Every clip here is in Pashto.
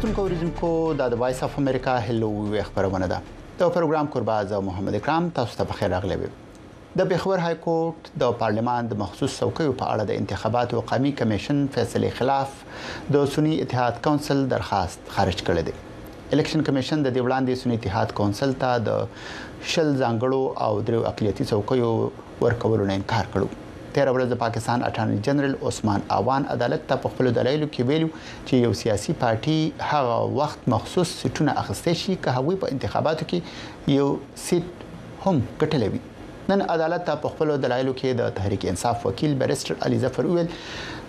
کتونکو اوریدونکو د وایس اف امریکا هلو وی خبرونه ده د پروګرام قربا ز محمد اکرام تاسو ته بخیر راغلی وي د پیښور های کورټ د پارلمان د مخصوص څوکیو په اړه د انتخاباتو قومي کمیشن فیصله خلاف د سنی اتحاد کونسل درخواست خارج کړی دی. الیکشن کمیشن د وړاندې سنی اتحاد کونسل ته د شل ځانګړو او درو اقلیتي څوکیو ورکولو نه انکار کړو. 13 ورځې د پاکستان اټارنی جنرال عثمان عوان عدالت ته په خپل دلایلو کې ویلو چې یو سیاسي پارټي هغه وخت مخصوص سیټونه اخیستي شي که هغوی په انتخاباتو کې یو سیټ هم ګټلی وي. نن عدالت ته په خپل دلایلو کې د تحریک انصاف وکیل بیرسټر علي ظفر ویل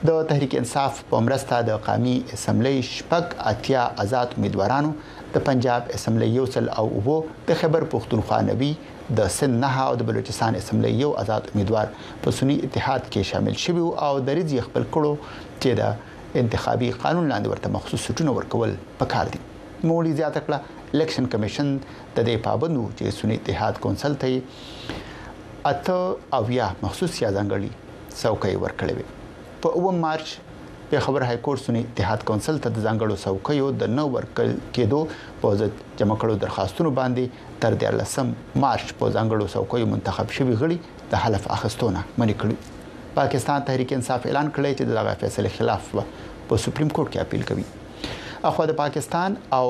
د تحریک انصاف په مرسته د قومي اسمبلی شپږ اتیا آزاد امیدوارانو د پنجاب اسمبلی یوسل او وبو د خیبر پختونخوا نبی د سند نه او د بلوچستان اسمبلی یو آزاد امیدوار په سنی اتحاد کې شامل شوی او د ریځ خپل کړو چې د انتخابي قانون لاندې ورته مخصوص سټونه ورکول پکار دي. مولي زیاته کړه الیکشن کمیشن د دې پابندو چې سنی اتحاد کونسل ته اته او یا مخصوص یا ځانګړي څوکۍ ورکړې وي. په 9 مارچ په خبر های کورټ سنی اتحاد کونسل ته د ځانګړو څوکیو د نو ورکل کېدو په ځد جمع کړو درخواستونو باندې تر 13 مارچ په ځانګړو څوکیو منتخب شوی غړي د حلف اخیستونه منې کړو. پاکستان تحریک انصاف اعلان کړی چې دغه فیصله خلاف په سپریم کورټ کې اپیل کوي. اخو د پاکستان او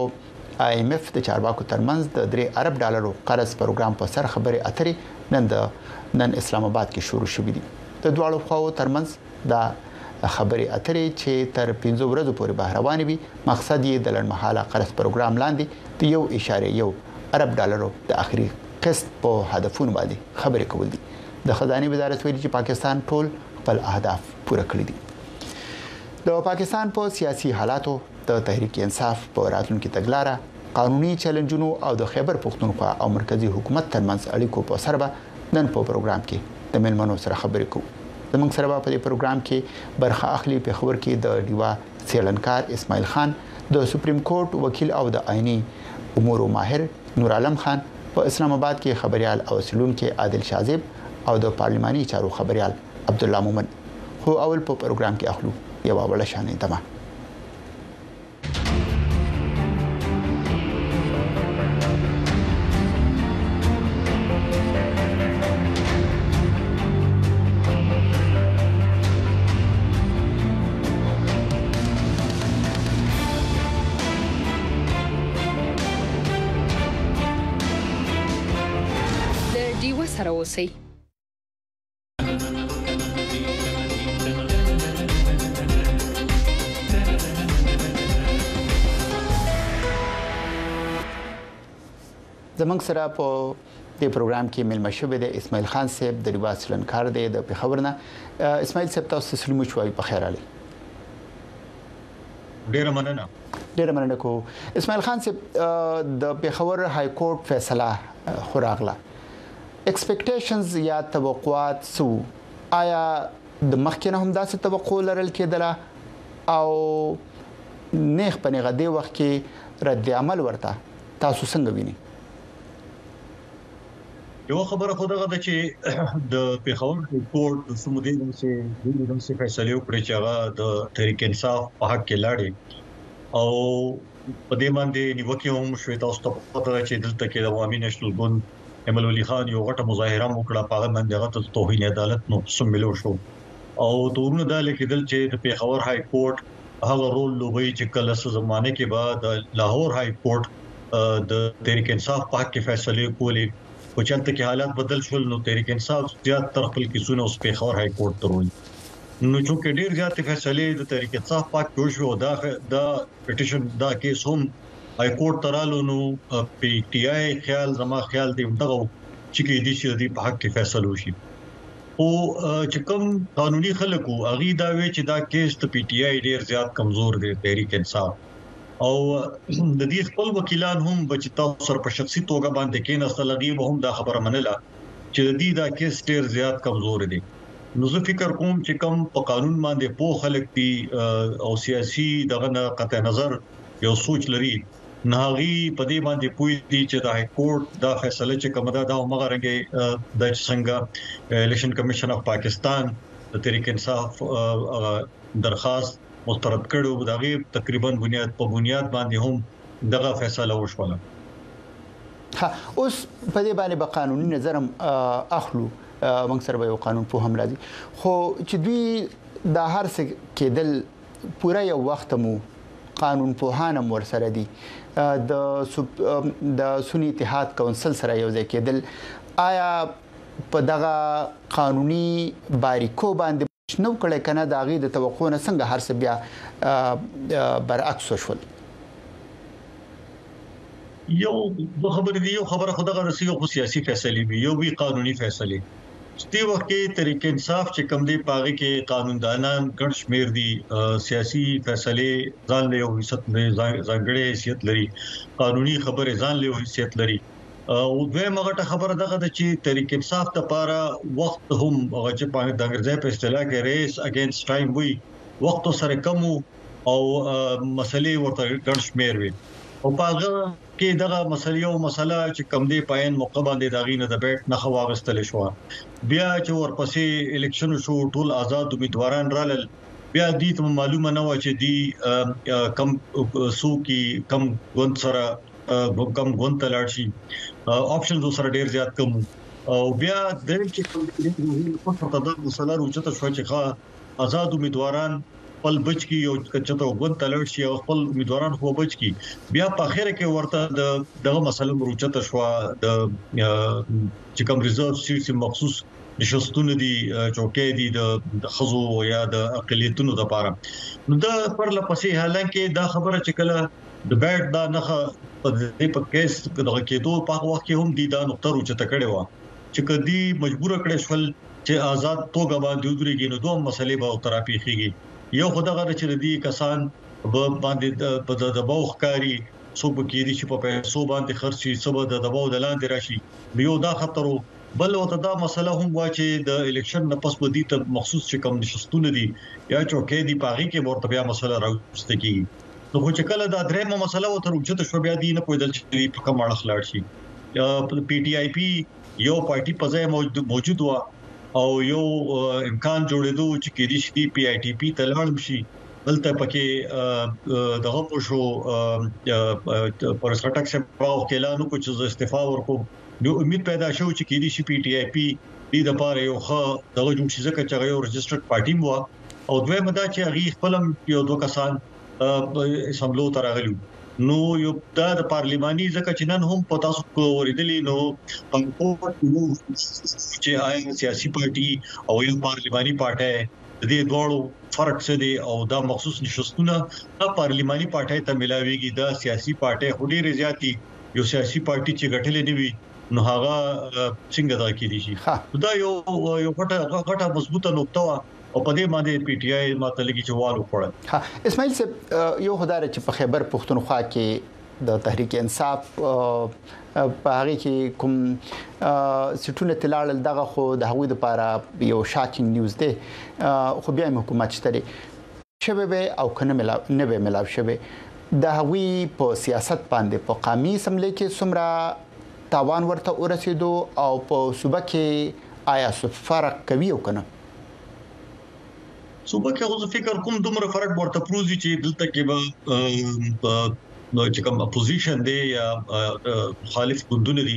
IMF د چارواکو ترمنځ د 3 ارب ډالرو قرض پروګرام په سر خبرې اترې نن اسلام آباد کې شروع شوې دي. د دواړو خواو ترمنځ د خبرې اترې چې تر 15 ورځې پورې به روانې وي. مقصد یې د لړمحاله قرض پروګرام لاندې د 1.1 ارب ډالرو د اخري قسط په هدفونو باندې خبرې کول دي. د خزانه وزارت ویلي چې پاکستان ټول خپل اهداف پوره کړی دي. د پاکستان په سیاسي حالاتو د تحریک انصاف په راتلونکو تګلارې قانوني چیلنجونو او د خیبر پختونخوا او مرکزی حکومت ترمنځ اړیکو په سر به نن په پروګرام کې د ملمنو سره خبرې کوو. زموږ سره په دې پروګرام کې برخه اخلي په خبر کې د ډیوا سیلنکار اسماعیل خان، د سپریم کورټ وکیل او د آئینی امور ماهر نور عالم خان، په اسلام آباد کې خبريال او سلونکي عادل شازب او د پارلماني چارو خبريال عبد الله مومن. خو اول په پروګرام کې اخلو یو وړه شانې دمه. سره اوسئ. زموږ سره په دې پروګرام کې ملما شوی د اسماعیل خان صاحب د ډیوا سیلنکار دی د پیښورنه. اسماعیل صاحب تاسو سلام شوي په خیر علي. ډیر مننه کو. اسماعیل خان صاحب د پیښور های کورټ فیصله خوراغله ایکسپیکټیشنز یا توقعات سو آیا د مخکنه هم داسې توقع لرل کېدله او نیخ په نیغه دی وخت کې رد عمل ورته تاسو څنګه وینئ؟ یو خبره خو دغه ده چې د پیښور کورټ د سمودي د فیصله وکړي چې هغه د تحریک انصاف په حق کې لاړې او په دې باندې نیوکه هم شوې. تاسو ته پته ده چې دلته کې د عوامي نېشنل ګوند ایمل ولي خان یو غټه مظاهره وکړه په هغه باندې هغه توهین عدالت نو سملو شو او تورونه د لیکدل چې د پیښور های کورټ هغه رول لوبي چې کله زمانه کې بعد لاهور های کورټ د تحریک انصاف په حق کې فیصله کولې او چلته کې حالات بدل شول نو تحریک انصاف زیات تر خپل کیسونه اوس پیښور های کورټ ته وروړي نو چې ډیر زیات فیصله د تحریک انصاف پاک جوړ شو دا پټیشن دا کیس هم های کورټ ترالو نو پی ټی آی خیال زما خیال دی دغه چې کې دي چې د په حق کې فیصله وشي او چې کوم قانوني خلکو اغي دا وی چې دا کیس ته پی ټی آی ډیر زیات کمزور دی تحریک انصاف او د دې خپل وکیلان هم بچتا سر په شخصي توګه باندې کې نسل دی هم دا خبره منله چې د دې دا کیس ډیر زیات کمزور دی. نو زه فکر کوم چې کوم په قانون باندې په خلک دي او سیاسي دغه قطع نظر یو سوچ لري ناغي په دې باندې پوي دي چې د های کورټ دا فیصله چې کومه دا مغه رنګي د څنګه الیکشن کمیشن اف پاکستان د تحریک انصاف درخواست مسترد کړو دغه تقریبا بنیاد باندې هم دغه فیصله وشوله. اوس په دې باندې به قانوني نظر اخلو موږ سره به یو قانون په هم راځي خو چې دوی د هر څه کېدل پوره یو وخت مو قانون پوهان ورسره دي د سنی اتحاد کونسل سره یو ځای کېدل آیا په دغه قانوني باریکو باندې نو کړه کنه د غي د توقع نه څنګه هر څه بیا برعکس شول. یو خبره خدغه رسیدو خو سیاسي فیصله وي یو وی قانوني فیصله ستې وخت کې طریق انصاف چې کم دی پاغي کې قانوندانان ګڼ شمیر دي سیاسي فیصله ځان له حیثیت ځانګړې حیثیت لري قانوني خبره ځان له حیثیت لري او دوی مغه خبره دغه چې طریق انصاف ته پاره وخت هم هغه چې په د انګريزي په اصطلاح کې ریس اگینست ټایم وي وخت سره کم او مسلې ورته ګڼ شمیر وي او پاغه کې دغه مسله چې کم دی پاین موقع باندې داغې نه د بیت نه خواغستل شو بیا چې ورپسې الیکشن شو ټول آزاد امیدواران رالل بیا دې ته معلومه نه و چې دی کم سو کې کم غون سره کم غون تلاشي آپشنز سره ډیر زیات کم او بیا د چې په تطبیق مسله روچته شو چې آزاد امیدواران خپل بچ کی او کچته وګون تلل شي او خپل امیدواران خو بچ کی بیا په اخر کې ورته دغه مسله مروچته شو د چې کوم ریزرو سیټ مخصوص نشستونه دي چوکې دي د خزو یا د اقلیتونو لپاره نو دا پر لپسې حالانکه دا خبره چې کله د بیت دا نه په دې کیس دغه کېدو په وخت کې هم دي دا نقطه روچته کړي و چې کدي مجبور کړي شول چې آزاد توګه باندې ودرېږي نو دوه مسلې به ترافیخيږي یو خدغه چې دي کسان باندې په دباو ښکاری څوک کې دي چې په پیسو باندې خرچي سبب د دباو د لاندې راشي یو دا خطر بل وته دا مسله هم وا چې د الیکشن نه پس بدی ته مخصوص چې کوم نشستونه دي یا چوکې دي پاغي کې ورته بیا مسله راوځي کیږي نو خو چې کله دا درېمه مسله وته روچته شو بیا دي نه پوهیدل چې په کوم اړه خلاړ شي پی ټی آی پی یو پارټي په ځای موجود و او یو امکان جوړېدو چې کې دي چې پی آی ټی پی تلړم شي بلته پکې دغه پوه شو پر سټک سره اعلان کو چې استعفا ورکو نو امید پیدا شو چې کې دي چې پی ټی آی پی د لپاره یو ښه دغه جوړ شي ځکه چې یو رجسټرډ پارټي مو او دوی مدا چې هغه خپلم یو دوه کسان اسمبلو ته راغلي نو یو د پارلماني ځکه چې نن هم په تاسو کو ورېدلی نو په چې آی سیاسي پارټي او یو پارلماني پارټي د دې دوړو فرق څه دی او دا مخصوص نشستونه د پارلماني پارټي ته ملاويږي د سیاسي پارټي هډيره زیاتی یو سیاسي پارټي چې غټلې نیوي نو هغه څنګه دا کېدی شي دا یو غټه مضبوطه نقطه او په دې باندې پی ټی آی ماته لګي چې والو پړل اسماعیل صاحب یو خدای چې په خیبر پښتونخوا کې د تحریک انصاف په هغه کې کوم سټونه تلال دغه خو د هغوی لپاره یو شاکینګ نیوز دی خو بیا حکومت شته شبه او کنه نه به ملاو شبه د هغوی په سیاست باندې په قومي سملې کې سمرا تاوان ورته ورسېدو او په صوبه کې آیا څه فرق کوي او کنه صوبه کې خو فکر کوم دومره فرق ورته پروزي چې دلته کې به چې کوم اپوزیشن دی یا مخالف ګوندونه دي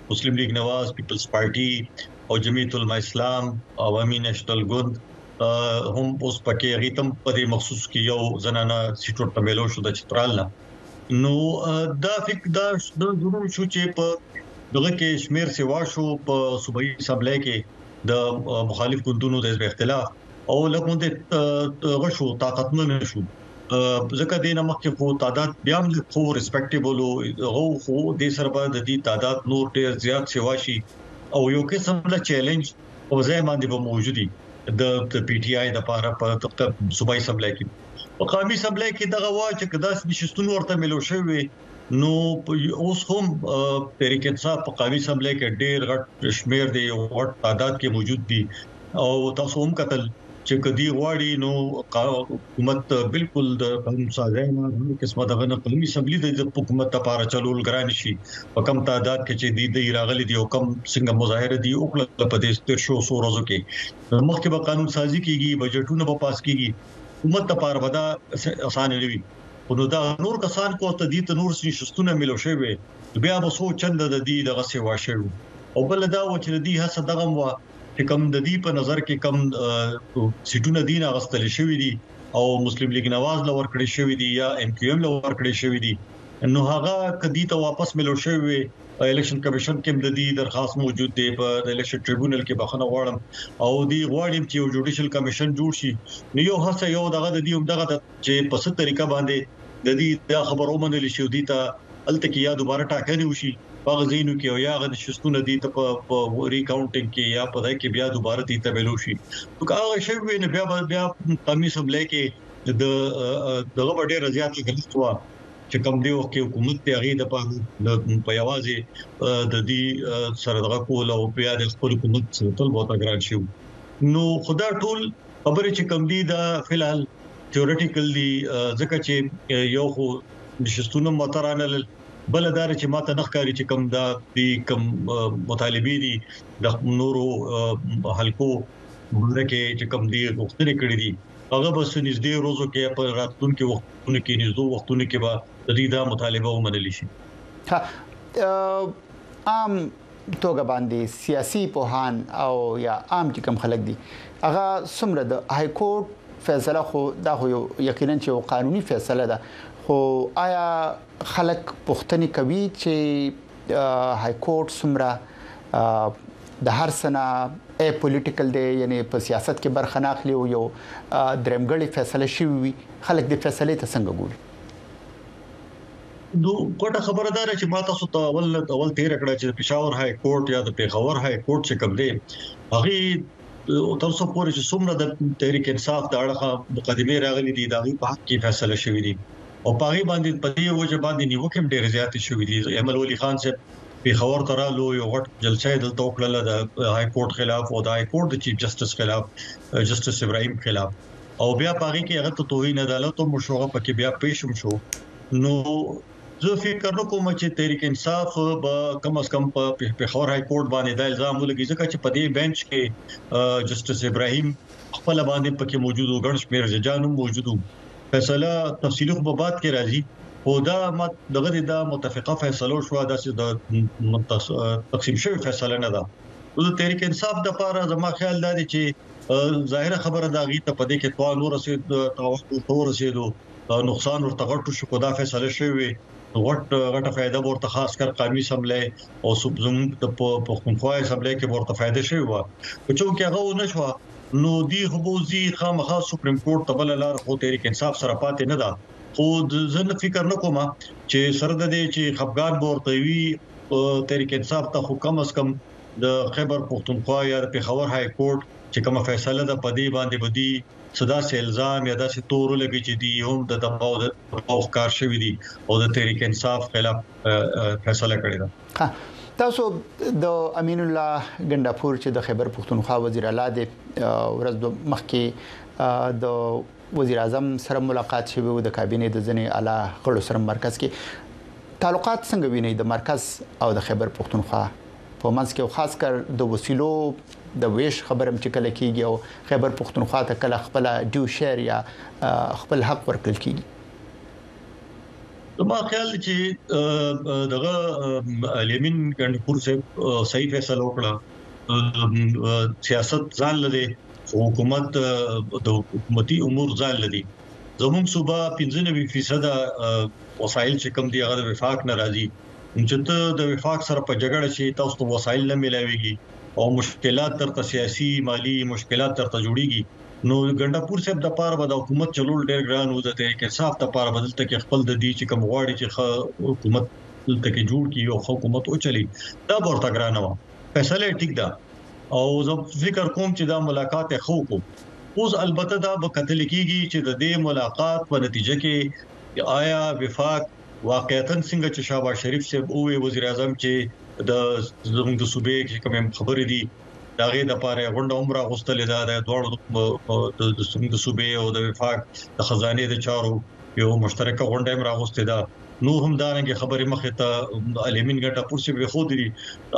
مسلم لیگ نواز پیپلز پارټي او جمعیت العلماء اسلام عوامي نېشنل ګوند هم اوس پکې غیتم په مخصوص کې یو زنانه سیټ ورته ملو شو د چترال نو دا فکر دا ضرور شو چې په دغه کې شمیر سیوا شو په صوبایي اسمبلی کې د مخالف ګوندونو د اختلاف او لکه غشو طاقتمن شو ځکه د نمکه خو تعداد بیا هم خو ریسپیکټیبل او خو د سربا د دې تعداد نور ډیر زیات شوی شي او یو قسم له چیلنج او ځای باندې به موجودي د پی ټی آی د لپاره په صوبایي اسمبلی کې په قومي اسمبلی کې دغه وا چې کداس نشستون ورته ملو شوی نو اوس هم تحریک انصاف په قومي اسمبلی کې ډیر غټ شمیر دی او غټ تعداد کې موجود دي او تاسو هم کتل چې کدي غواړي نو حکومت بالکل د قانون سازانه د قسمه دغه قومي اسمبلی د حکومت لپاره چلول ګران شي په کم تعداد کې چې د راغلي دي او کم څنګه مظاهره دي او په دې ستر شو ورځو کې مخکې به قانون سازي کیږي بجټونه به پاس کیږي حکومت لپاره ودا اسانه نه وي نو دا نور کسان کو ته دي ته نور نشستونه ملو شوی بیا به سو چند د دې دغه سی واشه او بل دا و چې د دې هڅه دغه و چې کم د دې په نظر کې کم سټونه دین اغستل شوی دي او مسلم لیگ نواز لور کړی شوی دي یا ام کیو ام لور کړی شوی دي نو هغه کدی ته واپس ملو شوی الیکشن کمیشن کې د دې درخواست موجود دی په الیکشن ټریبیونل کې بخنه غواړم او دی غواړم چې یو جوډیشل کمیشن جوړ شي نو یو هڅه یو دغه د دې دغه چې په ست طریقه باندې د دې دا خبرو منل شي دی ته الته کې یا دوباره ټاکنه وشي هغه زینو کې او یا غد شستونه دي ته په ریکاونټینګ کې یا په دای کې بیا دوباره دي ته ویلو شي نو هغه شی ویني بیا قومي سملې کې دغه ډېر زیات غلط و چې کوم دی چې حکومت ته غي د په یوازې د دې سره دغه کول او بیا د خپل حکومت سره تل بہت اگران شو نو خدا ټول خبره چې کوم دی دا فلحال تیورټیکل دی ځکه چې یو خو نشستونه مترانل بلدار چې ماته نخکاری چې کوم دا دی کوم مطالبه دي د نورو حلقو برکه چې کوم دی غوښتنې کړې دي هغه بس نږدې روزو کې په راتلونکو وختونو کې نږدې وختونو کې به د دې دا مطالبه ومنل شي عام توګه باندې سیاسي پوهان او یا عام چې کوم خلک دي هغه سمره د های کورټ فیصله خو دا خو یقینا چې قانوني فیصله ده خو آیا خلک پوښتنه کوي چې های کورټ سمره د هر سنه پولیټیکل دی یعنی په سیاست کې برخه نه اخلي او یو درمګړی فیصله شوی خلک د فیصله ته څنګه ګوري نو کوټه خبردار چې ما تاسو ته اول تیر کړه چې پېښور های کورټ یا د پیښور های کورټ چې کوم دی هغه تر څو پورې چې څومره د تحریک انصاف د اړه مقدمه راغلي دي دا په حق کې فیصله شوی دي او پاغي باندې په دې وجه باندې نیوکه ډېر زیات شوې دي احمد ولی خان صاحب پیښور ترا لو یو غټ جلسه دلته وکړه د های کورټ خلاف او د های کورټ د چیف جسټس خلاف جسټس ابراهیم خلاف او بیا پاغي کې هغه ته توهین عدالت او مشوره پکې بیا پېښم شو نو زه فکر کوم چې تحریک انصاف به کم از کم په پیښور های کورټ باندې د الزام ولګي ځکه چې په دې بنچ کې جسټس ابراهیم خپل باندې پکې موجود و ګڼ شمېر ججانو موجود فیصله تفصیلی خو بعد کې راځي او دا دغه د متفقه فیصله شو د تقسیم شوی فیصله نه ده د تحریک انصاف د لپاره زما خیال دی چې ظاهره خبره دا غي ته پدې کې توان ورسېد توقع ورسېدو نقصان ورته غټ شو کو دا فیصله شوی غټه فائدہ ورته خاص کر قومي سملې او زموږ د پښتونخوا سملې کې ورته فائدہ شوی و چې هغه نشو نو دی خبوزي خامخا سپریم کورټ ته بل لار خو تحریک انصاف سره پاتې نه ده خو زه فکر نه کوم چې سره د دې چې خپګان ورته وی تحریک انصاف ته حکم اس کم د خیبر پښتونخوا یا د پیښور های کورټ چې کومه فیصله ده پدې باندې بدی صدا سه الزام یا د تور لګی چې دی هم د دباو او کار شوی دي او د تحریک انصاف خلاف فیصله کړی ده تاسو د امین الله ګنداپور چې د خیبر پښتونخوا وزیر اعلی د ورځ مخکې د وزیر اعظم سره ملاقات شوی و د کابینه د ځنې اعلی غړو سره مرکز کې تعلقات څنګه ویني د مرکز او د خیبر پښتونخوا په منځ کې خاص کر د وسیلو د ویش خبرم چې کله کیږي او خیبر پښتونخوا ته کله خپل ډیو شیر یا خپل حق ورکړل کیږي ما خیال چې دغه الیمین ګندپور صاحب صحیح فیصله وکړه سیاست ځان لري حکومت د حکومتي امور ځان لري زموږ صوبه 95% وسایل چې کم دي هغه د وفاق ناراضي چې د وفاق سره په جګړه شي تاسو ته وسایل نه ملایويږي او مشکلات تر سیاسي مالی مشکلات تر جوړيږي نو ګنداپور صاحب د پاره به د حکومت چلول ډېر ګران و د تحریک انصاف د پاره بدلته کې خپل د دې چې کوم غواړي چې حکومت دلته کې جوړ کی او حکومت او چلی دا ورته ګران و فیصله ټیک ده او زه فکر کوم چې دا ملاقات خو کو اوس البته دا به کتل کیږي چې د دې ملاقات په نتیجه کې آیا وفاق واقعیتاً څنګه چې شهباز شریف صاحب او وزیر اعظم چې د زموږ د صوبې کې کوم خبرې دي داغه د پاره غونډه عمره غوستلې ده د دوړو د سمګ صوبې او د وفاق د خزانه د چارو یو مشترکه غونډه عمره غوستې ده نو هم دانګه خبرې مخه ته الیمین ګټه پورسي به خو دي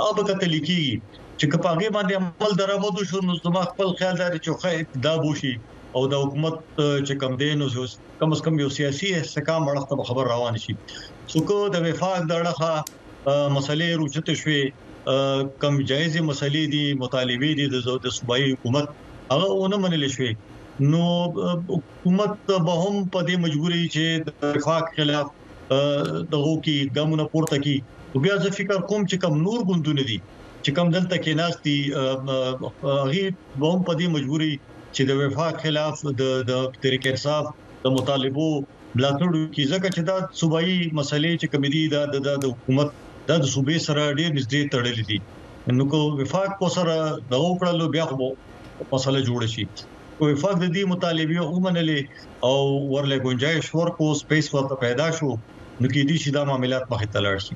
اب کتل کیږي چې کپاغه باندې عمل درامدو شو نو زما خپل خیال دی چې خو دا بوشي او د حکومت چې کم دین او کم از کم یو سیاسي استحکام اړه خبر روان شي څوک د وفاق د اړه مسلې روچته شوې کم جایز مسلې دي مطالبه دي د صوبایي حکومت هغه ونه منل شوې نو حکومت به هم په دې مجبوري چې د وفاق خلاف دغه کې ګامونه پورته کی او بیا ځکه فکر کوم چې کم نور ګوندونه دي چې کم دلته کې ناشتي هغه به هم په دې مجبوري چې د وفاق خلاف د تحریک انصاف د مطالبو بلاتړو کې ځکه چې دا صوبایي مسلې چې کمیټي د حکومت د صوبې سره ډېر نږدې تړلې دي نو کو وفاق کو سره د وکړلو بیا خو مسله جوړ شي او وفاق د دې مطالبه ومنلې او ورله گنجائش ورکو سپیس ورته پیدا شو نو کې دي چې دا معاملات مخې ته لاړ شي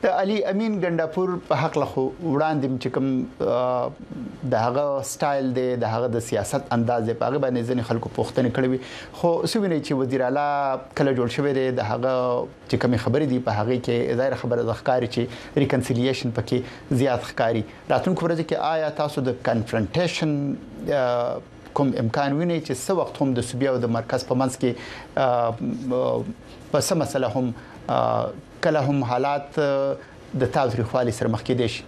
د علي امین ګنداپور په حق له وړاندې چې کوم د هغه سټایل دی د هغه د سیاست انداز په هغه باندې ځنې خلکو پوښتنه کړې خو سوینه چې وزیر اعلی کله جوړ شوی دی د هغه چې کوم خبرې دي په هغه کې ظاهر خبره د ښکاری چې ریکنسیلیشن پکې زیات ښکاری راتلونکو ورځې کې آیا تاسو د کنفرنټیشن کوم امکان ویني چې څو وخت هم د صوبیا او د مرکز په منځ کې په سم مسله هم کله هم حالات د تاوتریخوالي سره مخ کې دي شي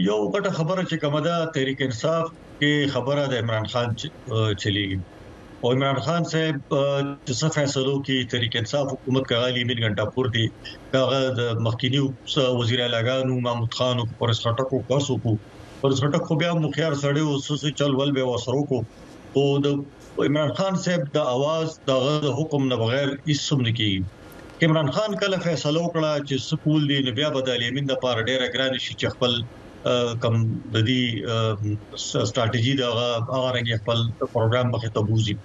یو غټه خبره چې کومه ده تحریک انصاف کې خبره د عمران خان چلیږي او عمران خان صاحب د څه فیصلو کې تحریک انصاف حکومت کاغالي مين غنټه پور دي هغه د مخکینی وزیر اعلیګانو محمود خان او پرس خټکو کاسو کو پر څټک خو بیا مخيار سړی اوسه چل ول به وسرو کو او د عمران خان صاحب د आवाज د حکم نه بغیر هیڅ نه کیږي عمران خان کله فیصله وکړه چې سکول دی نه بیا بدل یمن د پاره ډیره ګران شي چې خپل کم د دې ستراتیژي د هغه رنګ خپل پروګرام مخه ته بوزي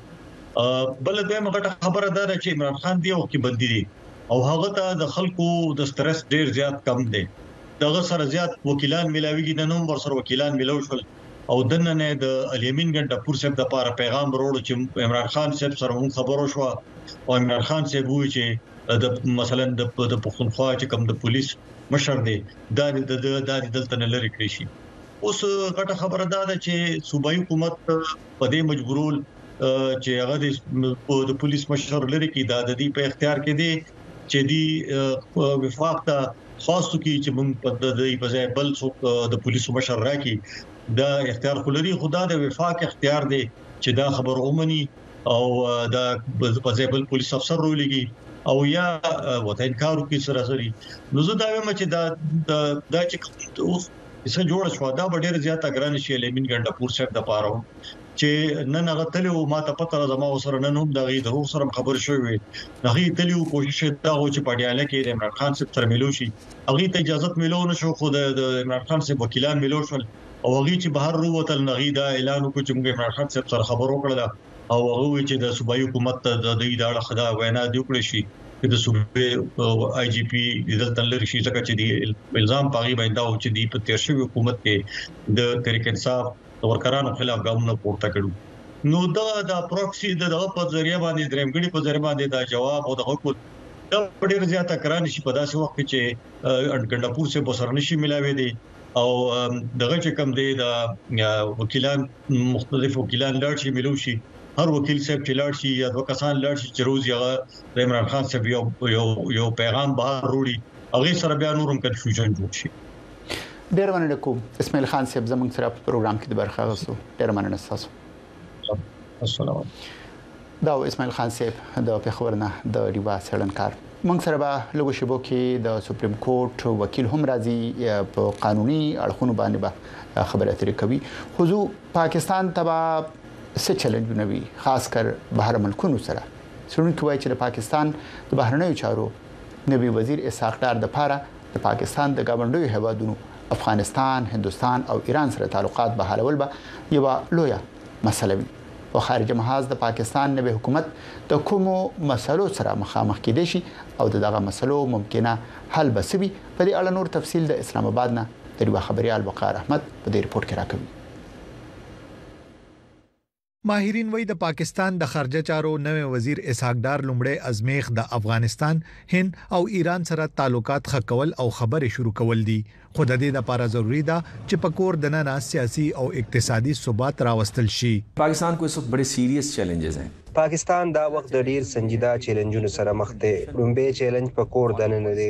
بل د مغه خبره ده چې عمران خان دی او کې بندي دي او هغه ته د خلکو د سټرس ډیر زیات کم دی دغه سره زیات وکیلان ملاويږي د نوم ور سره وکیلان ملو شول او دنه د الیمین ګنټپور صاحب د لپاره پیغام وروړو چې عمران خان صاحب سره مون خبرو شو او عمران خان صاحب وی چې د مثلا د پښتونخوا چې کوم د پولیس مشر دی د دلته نه لري کړی شي اوس غټه خبره ده چې صوبایي حکومت په دې مجبورول چې هغه د پولیس مشر لري کې د دې په اختیار کې دي چې دی وفاق ته خاصو کې چې موږ په دې په ځای بل څوک د پولیسو مشر راکې دا اختیار خلري خدا د وفاق اختیار دی چې دا خبر اومني او دا په ځای بل پولیس افسر رولېږي او یا وته انکار کوي سراسري نو زه دا وایم چې دا چې اوس څه جوړ شو دا ډېر زیات اګران شي لمن ګنډپور صاحب د پاره چې نن هغه تلو ما ته پته زما سره نن هم دغه د سره خبر شوی هغه تلو کوشش دا و چې پټیاله کې د عمران خان صاحب سره ملو شي هغه ته اجازه ملو نشو خو د عمران خان صاحب وکیلان ملو شول او هغه چې بهر وروتل نغی دا اعلان وکړ چې موږ عمران خان صاحب سره خبر وکړل او هغه چې د صوبایي حکومت د دې د خدا وینا دی وکړي شي چې د صوبې آی جی پی د تلل شي ځکه چې دی الزام پاغي باندې او چې دی په تیر شوی حکومت کې د تحریک انصاف ورکرانو خلاف ګامونه پورته کړو نو دا پروکسي دغه په ذریعہ باندې درېمګړي په ذریعہ باندې دا جواب او دغه کو د ډېر زیاته کران شي په داسې وخت چې ګندپور سے بسر نشي ملاوي دي او دغه چې کم دی د وکیلان مختلف وکیلان لاړ شي ملو شي هر وکیل صاحب چې لاړ شي یا دوه کسان لاړ شي چې روز یې د عمران خان صاحب یو پیغام بهر وروړي هغه سره بیا نورم کنفیوژن جوړ شي ډیر مننه کوم اسماعیل خان صاحب زموږ سره په پروګرام کې د برخه غوښتو ډیر مننه تاسو السلام دا اسماعیل خان صاحب د پیښور نه د ریوا سړنکار موږ سره به لږ شیبو کې د سپریم کورټ وکیل هم راځي په قانوني اړخونو باندې به خبرې اترې کوي خو پاکستان تبا څه چیلنجونه وي خاص کر بهر ملکونو سره څنګه کوي چې پاکستان د بهرنیو چارو نوي وزیر اسحاق ډار د پاره د پاکستان د ګاونډیو هیوادونو افغانستان هندستان او ایران سره تعلقات بحالول به یو لویه مسله وي او خارجه محاذ د پاکستان نوې حکومت د کومو مسلو سره مخامخ کېدي شي او دغه مسلو ممکنه حل بسوي په دې اړه نور تفصیل د اسلام آباد نه د ریوا خبريال وقار احمد په دې ریپورت کې راکوي ماهرین وایي د پاکستان د خارجه چارو نوې وزیر اسحاق ډار لومړی ازمیخ د افغانستان، هند او ایران سره تعلقات خکول او خبرې شروع کول دي، خو د دې لپاره ضروری ده چې په کور دننه سیاسي او اقتصادي ثبات راوستل شي. पाकिस्तान को इस वक्त बड़े सीरियस चैलेंजेस हैं. पाकिस्तान دا وخت د ډیر سنجیده چیلنجونو سره مخ دی. لومبه چیلنج په کور دننه دی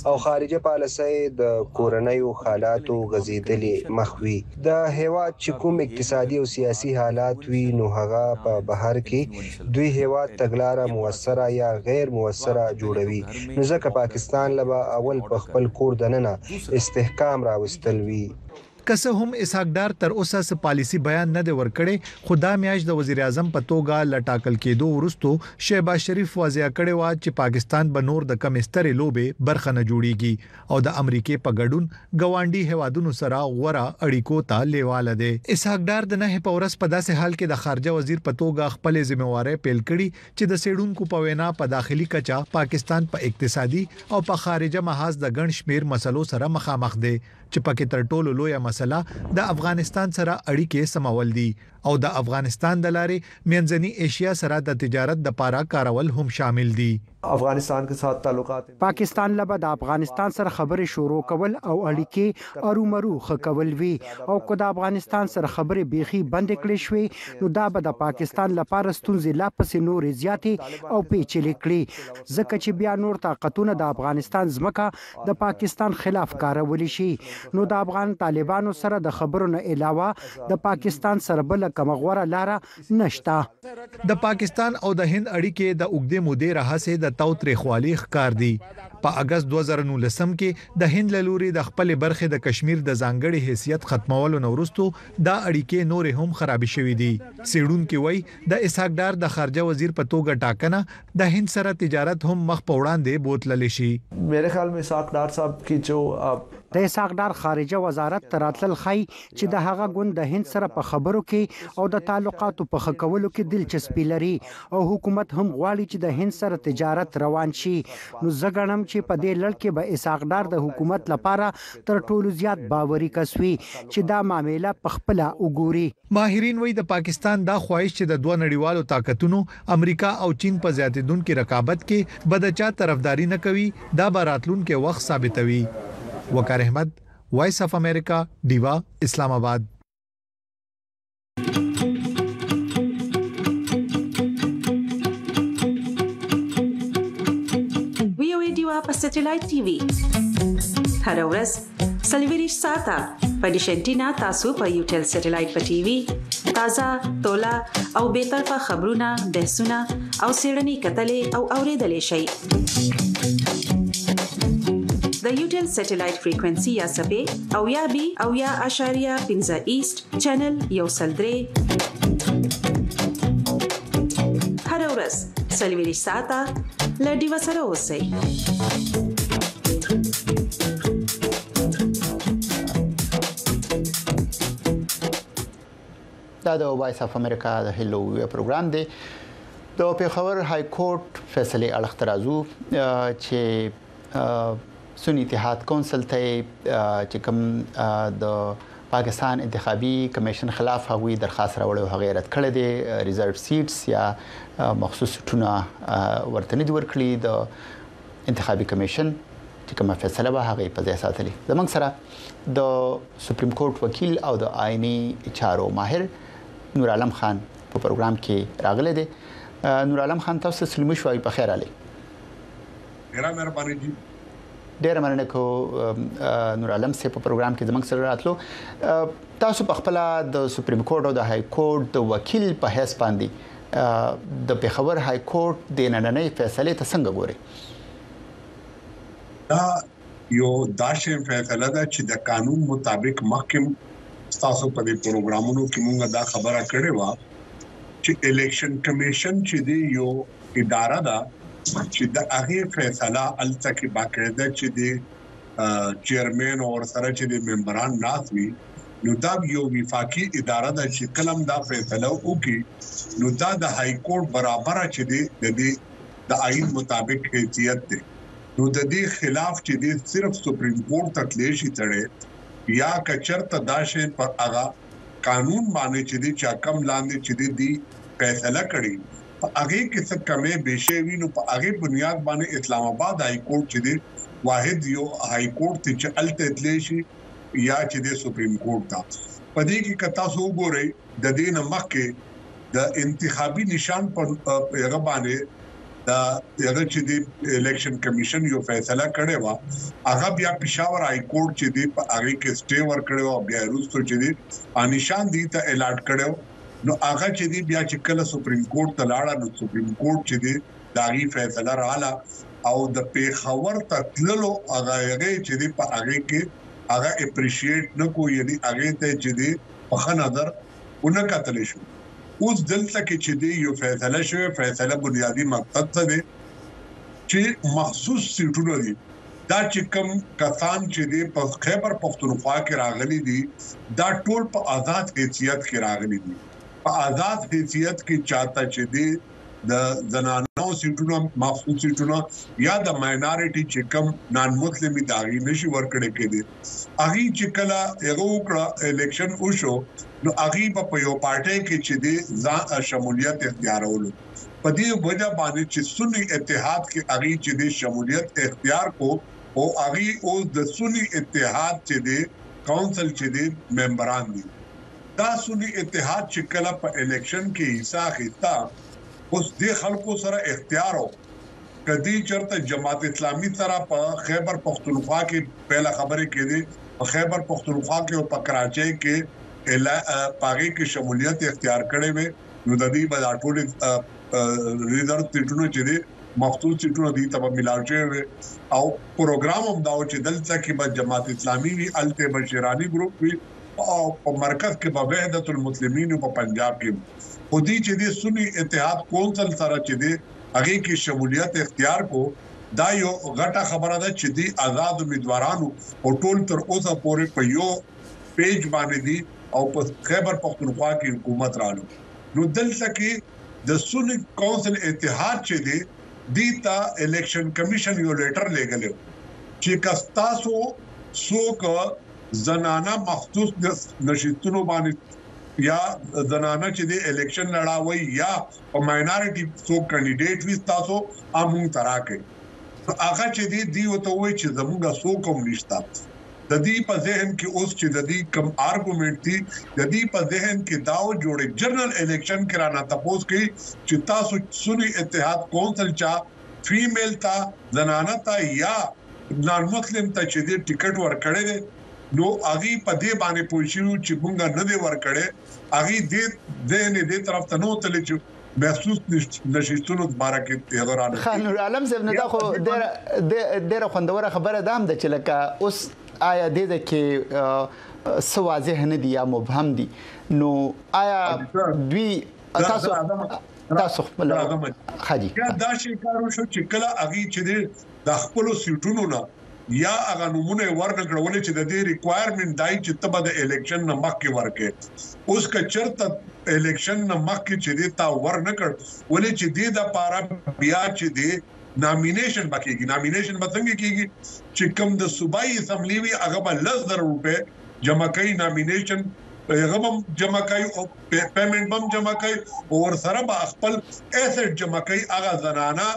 او خارجه پالیسۍ د کورنیو حالاتو غزیدلې مخوي. د هیواد چې کوم اقتصادي او سیاسي حالات وي نو هغه په بهر کې دوی هیواد تګلارې موثره یا غیر موثره جوړوي. نو ځکه پاکستان لبا اول په خپل کور دننه استحکام راوستل وی. کسه هم اسحاق ډار تر اوسه س پالیسی بیان نه دی ورکړي، خو دا میاش د وزیر اعظم په توګه لټاکل کېدو ورستو شهباز شریف واضح کړی و چې پاکستان به نور د کم سترې لوبې برخه نه جوړیږي او د امریکای په ګډون ګوانډي هوادونو سره غوړه اړیکو ته لیواله دي. اسحاق ډار د نه په ورځ په داسې حال کې د خارجه وزیر په توګه خپل ځمواري پیل کړي چې د سیډونکو په وینا په داخلي کچا پاکستان په اقتصادي او په خارجه محاذ د ګڼ شمیر مسلو سره مخامخ دي چې پکې تر ټولو لویه مسله د افغانستان سره اړیکې سمول دي او د افغانستان د لارې منځني ایشیا سره د تجارت د پاره کارول هم شامل دي. افغانستان के साथ ताल्लुकात पाकिस्तान लबा د افغانستان سره خبرې شروع کول او اړیکې ارومرو خکول وی او کو د افغانستان سره خبرې بيخي بند کړې شوې نو دا به د پاکستان لپاره ستونزې لا پسې نور زیاتې او پیچلې کړې ځکه چې بیا نور طاقتونه د افغانستان ځمکه د پاکستان خلاف کارول شي. نو د افغان طالبانو سره د خبرو نه علاوه د پاکستان سره بل کوم غوړه لاره نشتا. د پاکستان او د هند اړیکې د اوګدې مودې راهسه د توتري خوالي ښکار دي. په اگست 2019 کې د هند لوري د خپل برخه د کشمیر د ځانګړي حیثیت ختمولو نورستو دا اړیکې نور هم خراب شوې دي. سیډون کې وای د اسحاق ډار د خارجه وزیر په توګه ټاکنه د هند سره تجارت هم مخ په وړاندې بوتلل شي. मेरे ख्याल में اسحاق ډار صاحب کی جو د اسحاق ډار خارجه وزارت تراتل خی چې د هغه ګوند د هند سره په خبرو کې او د تعلقاتو په خکولو کې دلچسپي لري او حکومت هم غواړي چې د هند سره تجارت روان شي. نو زګنم چې په دې لړ کې به اسحاق ډار د حکومت لپاره تر ټولو زیات باوري کسوي چې دا معاملې په خپل وګوري. ماهرین وایي د پاکستان دا خواهش چې د دوه نړیوالو طاقتونو امریکا او چین په زیاتیدونکو رقابت کې بدچا طرفداري نه کوي دا به راتلونکي وخت ثابتوي. وقار احمد، وائس آف امریکا، ډیوا، اسلام آباد. ویو ډیوا په سټلایټ ټي وي هر ورځ سلیویریش ساته په ډیشنټینا تاسو په یوټل سټلایټ په ټي وي تازه تولا او به طرفه خبرونه بحثونه او سیړنی کتلې او اوریدلې شي. د یوټل سټلایټ فریکوئنسي یا سپې او یا بي او یا اشاریه 15 ایست چینل یو سلدري هر ورځ سلیویریش ساته لډي وسره اوسئ. دا د وایس اف امریکا د هلو پروګرام دی. د پیښور های کورټ فیصله اړخ ترازو چې سنی اتحاد کونسل ته چې کوم د پاکستان انتخابي کمیشن خلاف هغوی درخواست راوړو هغه رد کړی دی. ریزرو سیټس یا مخصوص ټونه ورته نه دی ورکړي. د انتخابي کمیشن چې کومه فیصله به هغه په ځای ساتلی. زموږ سره د سپریم کورټ وکیل او د آئینی چارو ماهر نور عالم خان په پروګرام کې راغلی دی. نور عالم خان تاسو سلام شوي په خیر علي. ډیره مهرباني دي. ډیره مننه کو نور عالم سه په پروګرام کې زموږ سره راتلو. تاسو په خپل د سپریم کورټ او د های کورټ د وکیل په حیث باندې د پیښور های کورټ د نننۍ فیصله ته څنګه ګوري؟ دا یو داسې فیصله ده چې د قانون مطابق محکم تاسو په دې پروګرامونو کې موږ دا خبره کړې و چې الیکشن کمیشن چې دی یو اداره ده چې د هغه فیصله الته کې باقاعده چې د چیرمن او سره چې د ممبران ناسوي نو دا یو وفاقي اداره ده چې کلم دا فیصله وکړي نو دا د های کورټ برابر چې د آئین مطابق حیثیت ده. نو د دې خلاف چې د صرف سپریم کورټ ته تللی شي تړي یا کچرته داشن پر هغه قانون باندې چې دی چې کم لاندې چې دی فیصله کړي هغه کې څه کمې بشي وینو په هغه بنیاد باندې اسلام آباد هائی کورټ چې دی واحد یو هائی کورټ چې الته تلشي یا چې د سپریم کورټ دا پدې کې کتا سو ګوري د دین مخکې د انتخابي نشان پر هغه باندې دا هغه چې د الیکشن کمیشن یو فیصله کړی و هغه بیا پېښور هائی کورټ چې دی په هغه کې سټے ور کړو او بیا وروسته چې دی نشان دی ته الاټ کړو نو هغه چې دی بیا چې کله سپریم کورټ ته لاړه نو سپریم کورټ چې دی داغي فیصله رااله او د پیښور تکللو هغه چې دی په هغه کې هغه اپریشیټ نه کوي یعنی هغه ته چې دی په نظر اونکتل شو اوس دلته کې چې دی یو فیصله شوی فیصله بنیادی مقصد څه دی چې مخصوص سیټونه دي دا چې کوم کسان چې دی په خیبر پختونخوا کې راغلي دي دا ټول په آزاد حیثیت کې راغلي دي په آزاد حیثیت کې چاته چې دی د زنانو سیټونو مخصوص سیټونو یا د ماینورټي چې کوم نان مسلمي داغي نشي ورکړي کېدي اغي چې کله یو وکړه الیکشن وشو نو اغي په یو پارټي کې چې دی ځان شمولیت اختیارولو په دې وجه باندې چې سنی اتحاد کې اغي چې دی شمولیت اختیار کو او اغي او د سنی اتحاد چې دی کونسل چې دی ممبران دي دا سنی اتحاد چې کله په الیکشن کې حصہ اخیستا اوس د خلکو سره اختیار او کدی چرته جماعت اسلامي سره په خیبر پختونخوا کې پہلا خبره کړي په خیبر پختونخوا کې او په کراچۍ کې پاګي کې شمولیت اختیار کړي وي نو د دې په ټول ریزرو سیټونو چې دي مخصوص سیټونو دي ته ملاوي وي او پروګرام هم دا چې دلته کې به جماعت اسلامي وي الته بشیرانی ګروپ وي او په مرکز کې به وحدت المسلمین په پنجاب کې خودي چې د سنی اتحاد کونسل سره چې دی هغه کې شمولیت اختیار کو دا یو غټه خبره ده چې دی آزاد امیدوارانو او ټول تر اوسه پورې په یو پیج باندې دي او په خیبر پختونخوا کې حکومت رالو نو دلته کې د سنی کونسل اتحاد چې دی دیتا الیکشن کمیشن یو لیټر لګلو چې کستاسو څوک زنانه مخصوص نشستونو باندې یا زنانه چې د الیکشن لړاوي یا په ماینورټي څوک کینډیډیټ وي تاسو امون تراکې هغه چې دی وته وي چې زموږه څوک هم نشتا د دې په ذهن کې اوس چې د دې کم آرګومنت دي د دې په ذهن کې داو جوړې جنرال الیکشن کرانا تاسو کې چې تاسو سنی اتحاد کونسل چا فیمیل تا زنانه تا یا نان مسلم ته چې دې ټیکټ ورکړي نو اغي په دې باندې پوښیو چې مونږه نه دی ورکړې اغي دې طرف ته نو تل چې محسوس نشیتونو بارکه غرانه خان نور عالم صاحب نه دا خو ډېر خوندوره خبره ده چې لکه اوس آیا دې کې سو واضح نه دي یا مبهم دي نو آیا دوی تاسو خپل خاجي دا شي کارو شو چې کله اغي چې د خپل سیټونو نه یا هغه نمونه ورنکړول چې د دې ریکوایرمنت دای چې تبه د الیکشن نه مخکې ورکې اوس که چرته الیکشن نه مخکې چې دی تا ورنکړ ولې چې دی د پاره بیا چې دی نامینیشن بکیږي نامینیشن څنګه کیږي چې کوم د صوبایي اسمبلی وی هغه به $10,000 جمع کوي نامینیشن هغه هم جمع کوي او پیمنٹ هم جمع کوي او سره به خپل ایسټ جمع کوي هغه زنانه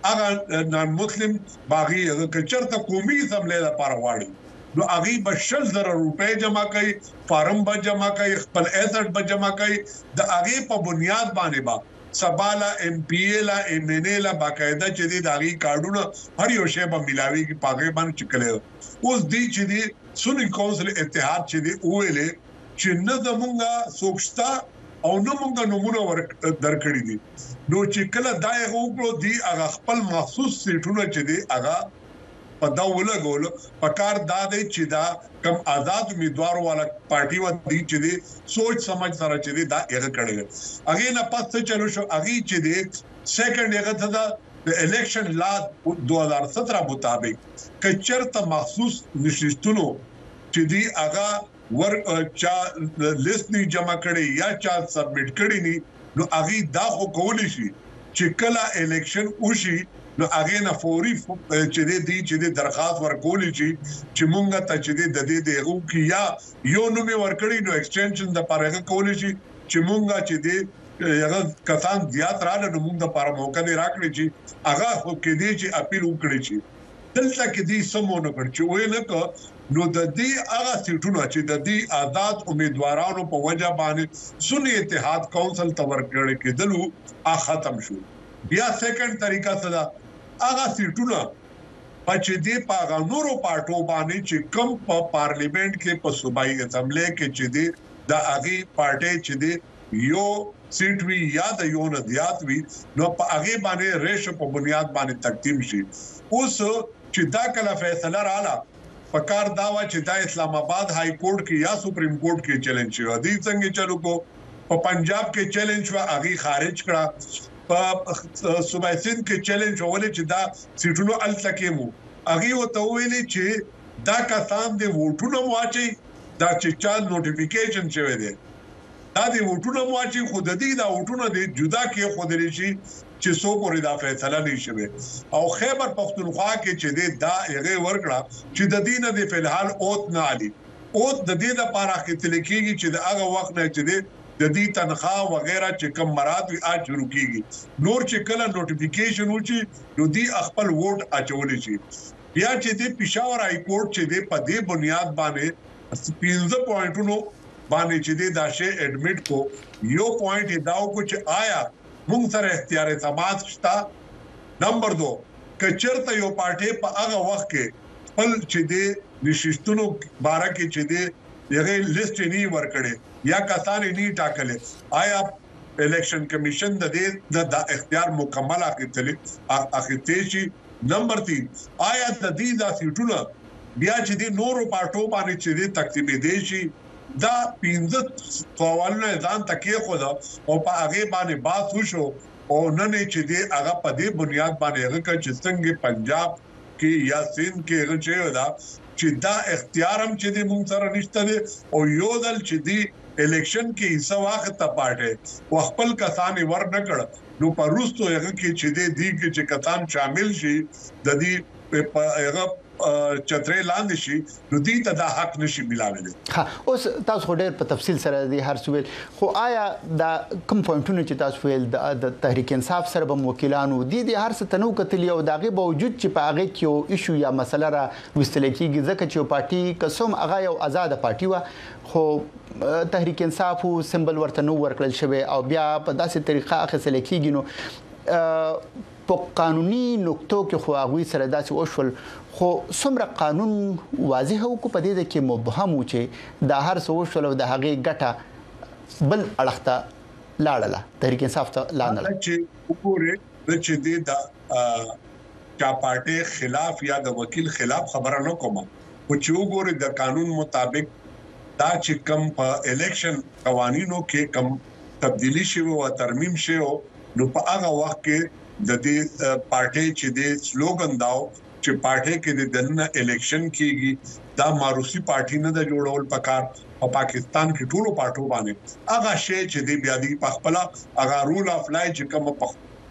هغه نان مسلم باغی هغه چرته قومي اسمبلی لپاره واړي نو هغه به $10,000 جمع کوي فارم به جمع کوي خپل ایسټ به جمع کوي د هغه په بنیاد باندې با سبالا ام پی ال ام ان ال باقاعده چې دی داغي کارډونه هر یو شی به ملاوي کې پاګې باندې چکلې اوس دی چې دی سنی کونسل اتحاد چې دی اوله چې نه زمونږه سوچتا او نو مونږه نمونه درکړې دي نو چې کله دا یو وګړو دی هغه خپل مخصوص سیټونه چې دی هغه په دا ولګول په کار دا دی چې دا کم آزاد امیدوار والا پارټي و دي چې دی سوچ سمجھ سره چې دی دا هغه کړی هغه نه پاتې چلو شو هغه چې دی سیکنډ هغه ته د الیکشن لا 2017 مطابق کچرته مخصوص نشستونو چې دی هغه ور چا لیست نه جمع کړي یا چا سبمټ کړي ني نو هغه دا خو کولی شي چې کله الیکشن وشي نو هغه نه فوري چې دې درخواست ورکول شي چې مونږ ته چې د دې دغه کې یا یو نو می ورکړي نو ایکسټنشن د پاره کول شي چې مونږ چې دې هغه کسان زیات رااله نو مونږ د پاره موقع نه راکړي چې هغه خو کې دې چې اپیل وکړي شي دلته کې دې سمونه کړ چې وې نه کو نو د دې هغه سیټونه چې د دې آزاد امیدوارانو په وجه باندې سنی اتحاد کونسل تور کړي کېدلو ختم شو بیا سیکنډ طریقه څه ده هغه سیټونه چې دې په نورو پارټو باندې چې کم په پارلیمنت کې په صوبایي اسمبلی کې چې دې د اغي پارټي چې دې یو سیټ وی یا د یو نه زیات وی نو په اغي باندې ریش په بنیاد باندې تقسیم شي اوس چې دا کله فیصله رااله پکار داوا چې دا اسلام آباد های کورټ کې یا سپریم کورټ کې چیلنج شو دي څنګه چلو کو په پنجاب کې چیلنج وا اغي خارج کړه په صوبای سند کې چیلنج ولې چې دا سیټونو التکیمو اغي وته ویلي چې دا کسان د ووټونو واچي دا چې چا نوټیفیکیشن شوی دی دا د ووټونو واچي خود دې دا ووټونو د جدا کې خود لري شي چې څو پورې دا فیصله نشي او خیبر پختونخوا کې چې دا هغه ورکړه چې د دینه د فلحال اوت نه علي اوت د دې لپاره کې تلکیږي چې د هغه وخت نه چې د دې تنخواه وغیرہ چې کم مراد وي اج شروع کیږي نور چې کله نوټیفیکیشن وچی نو دی خپل ووټ اچول شي بیا چې د پېښور های کورټ چې د په دې بنیاد باندې 15 پوینټونو باندې چې دا شی اډمیټ کو یو پوینټ داو کو چې آیا موږ سره اختیار اعتماد شتا نمبر 2 کچرته یو پارټي په هغه وخت کې خپل چې د نشښتونو باره کې چې د یغه لیست نه ورکړي یا کسان نه ټاکلې آیا الیکشن کمیشن د دې د اختیار مکمل اخیستي شي نمبر 3 آیا د دې د سیټونو بیا چې د نورو پارټو باندې چې د تقسیم دي شي دا 15 سوالونه ځان تکي خو دا او په هغه باندې بحث وشو او نن چې دی هغه په دې بنیاد باندې هغه چې څنګه پنجاب کې یا سند کې هغه چې دا چې دا اختیار هم چې د مونږ سره نشته دی او یو ځل چې دی الیکشن کې حصہ واخته پارټي او خپل کسان ور نه کړ نو په روستو هغه کې چې دی کې چې کسان شامل شي د دې هغه چترې لاندې شي نو دې ته د حق نشي ملاوي ها اوس تاسو ډېر په تفصیل سره دي هر څه خو آیا دا کوم پوینټونه چې تاسو ویل د تحریک انصاف سره به وکیلانو دي هر څه تنو کتلی او دغه باوجود چې په هغه کې یو ایشو یا مسله را وستل کېږي ځکه چې پارټي قسم هغه یو آزاد پارټي و خو تحریک انصاف او سمبل ورته نو ورکړل شوی او بیا په داسې طریقه اخیستل کېږي نو په قانوني نقطو کې خو هغه سره داسې وشول خو څومره قانون واضح او کو پدې د کې مبهم و چې د هر څه وشول او د هغه ګټه بل اړخته لاړله تحریک انصاف ته لاندل چې وګوره چې د چا پارټي خلاف یا د وکیل خلاف خبره نه کوم او چې وګوره د قانون مطابق دا چې کم په الیکشن قوانینو کې کم تبدیلی شوی او ترمیم شوی نو په هغه وخت کې د دې پارټي چې د سلوګان داو چې پارټي کې د دنه الیکشن کیږي دا ماروسی پارټي نه د جوړول پکار په پاکستان کې ټولو پارټو باندې هغه شی چې د بیا دی په خپل هغه رول اف لای چې کوم په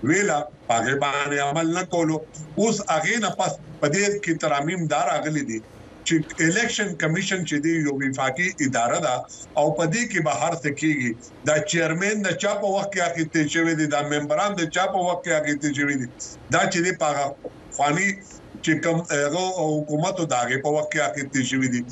ویلا هغه باندې عمل نه کولو اوس هغه نه پس په دې کې ترامیم دار اغلي دي چې الیکشن کمیشن چې دی یو وفاقي اداره ده او په دې کې بهر څه کیږي دا چیرمن د چا په وخت کې اخیستل شوی دی دا ممبران د چا په وخت کې اخیستل شوی دي دا چې دی په فانی چې کوم هغه حکومت او داغه په وخت کې اخیستل شوی دي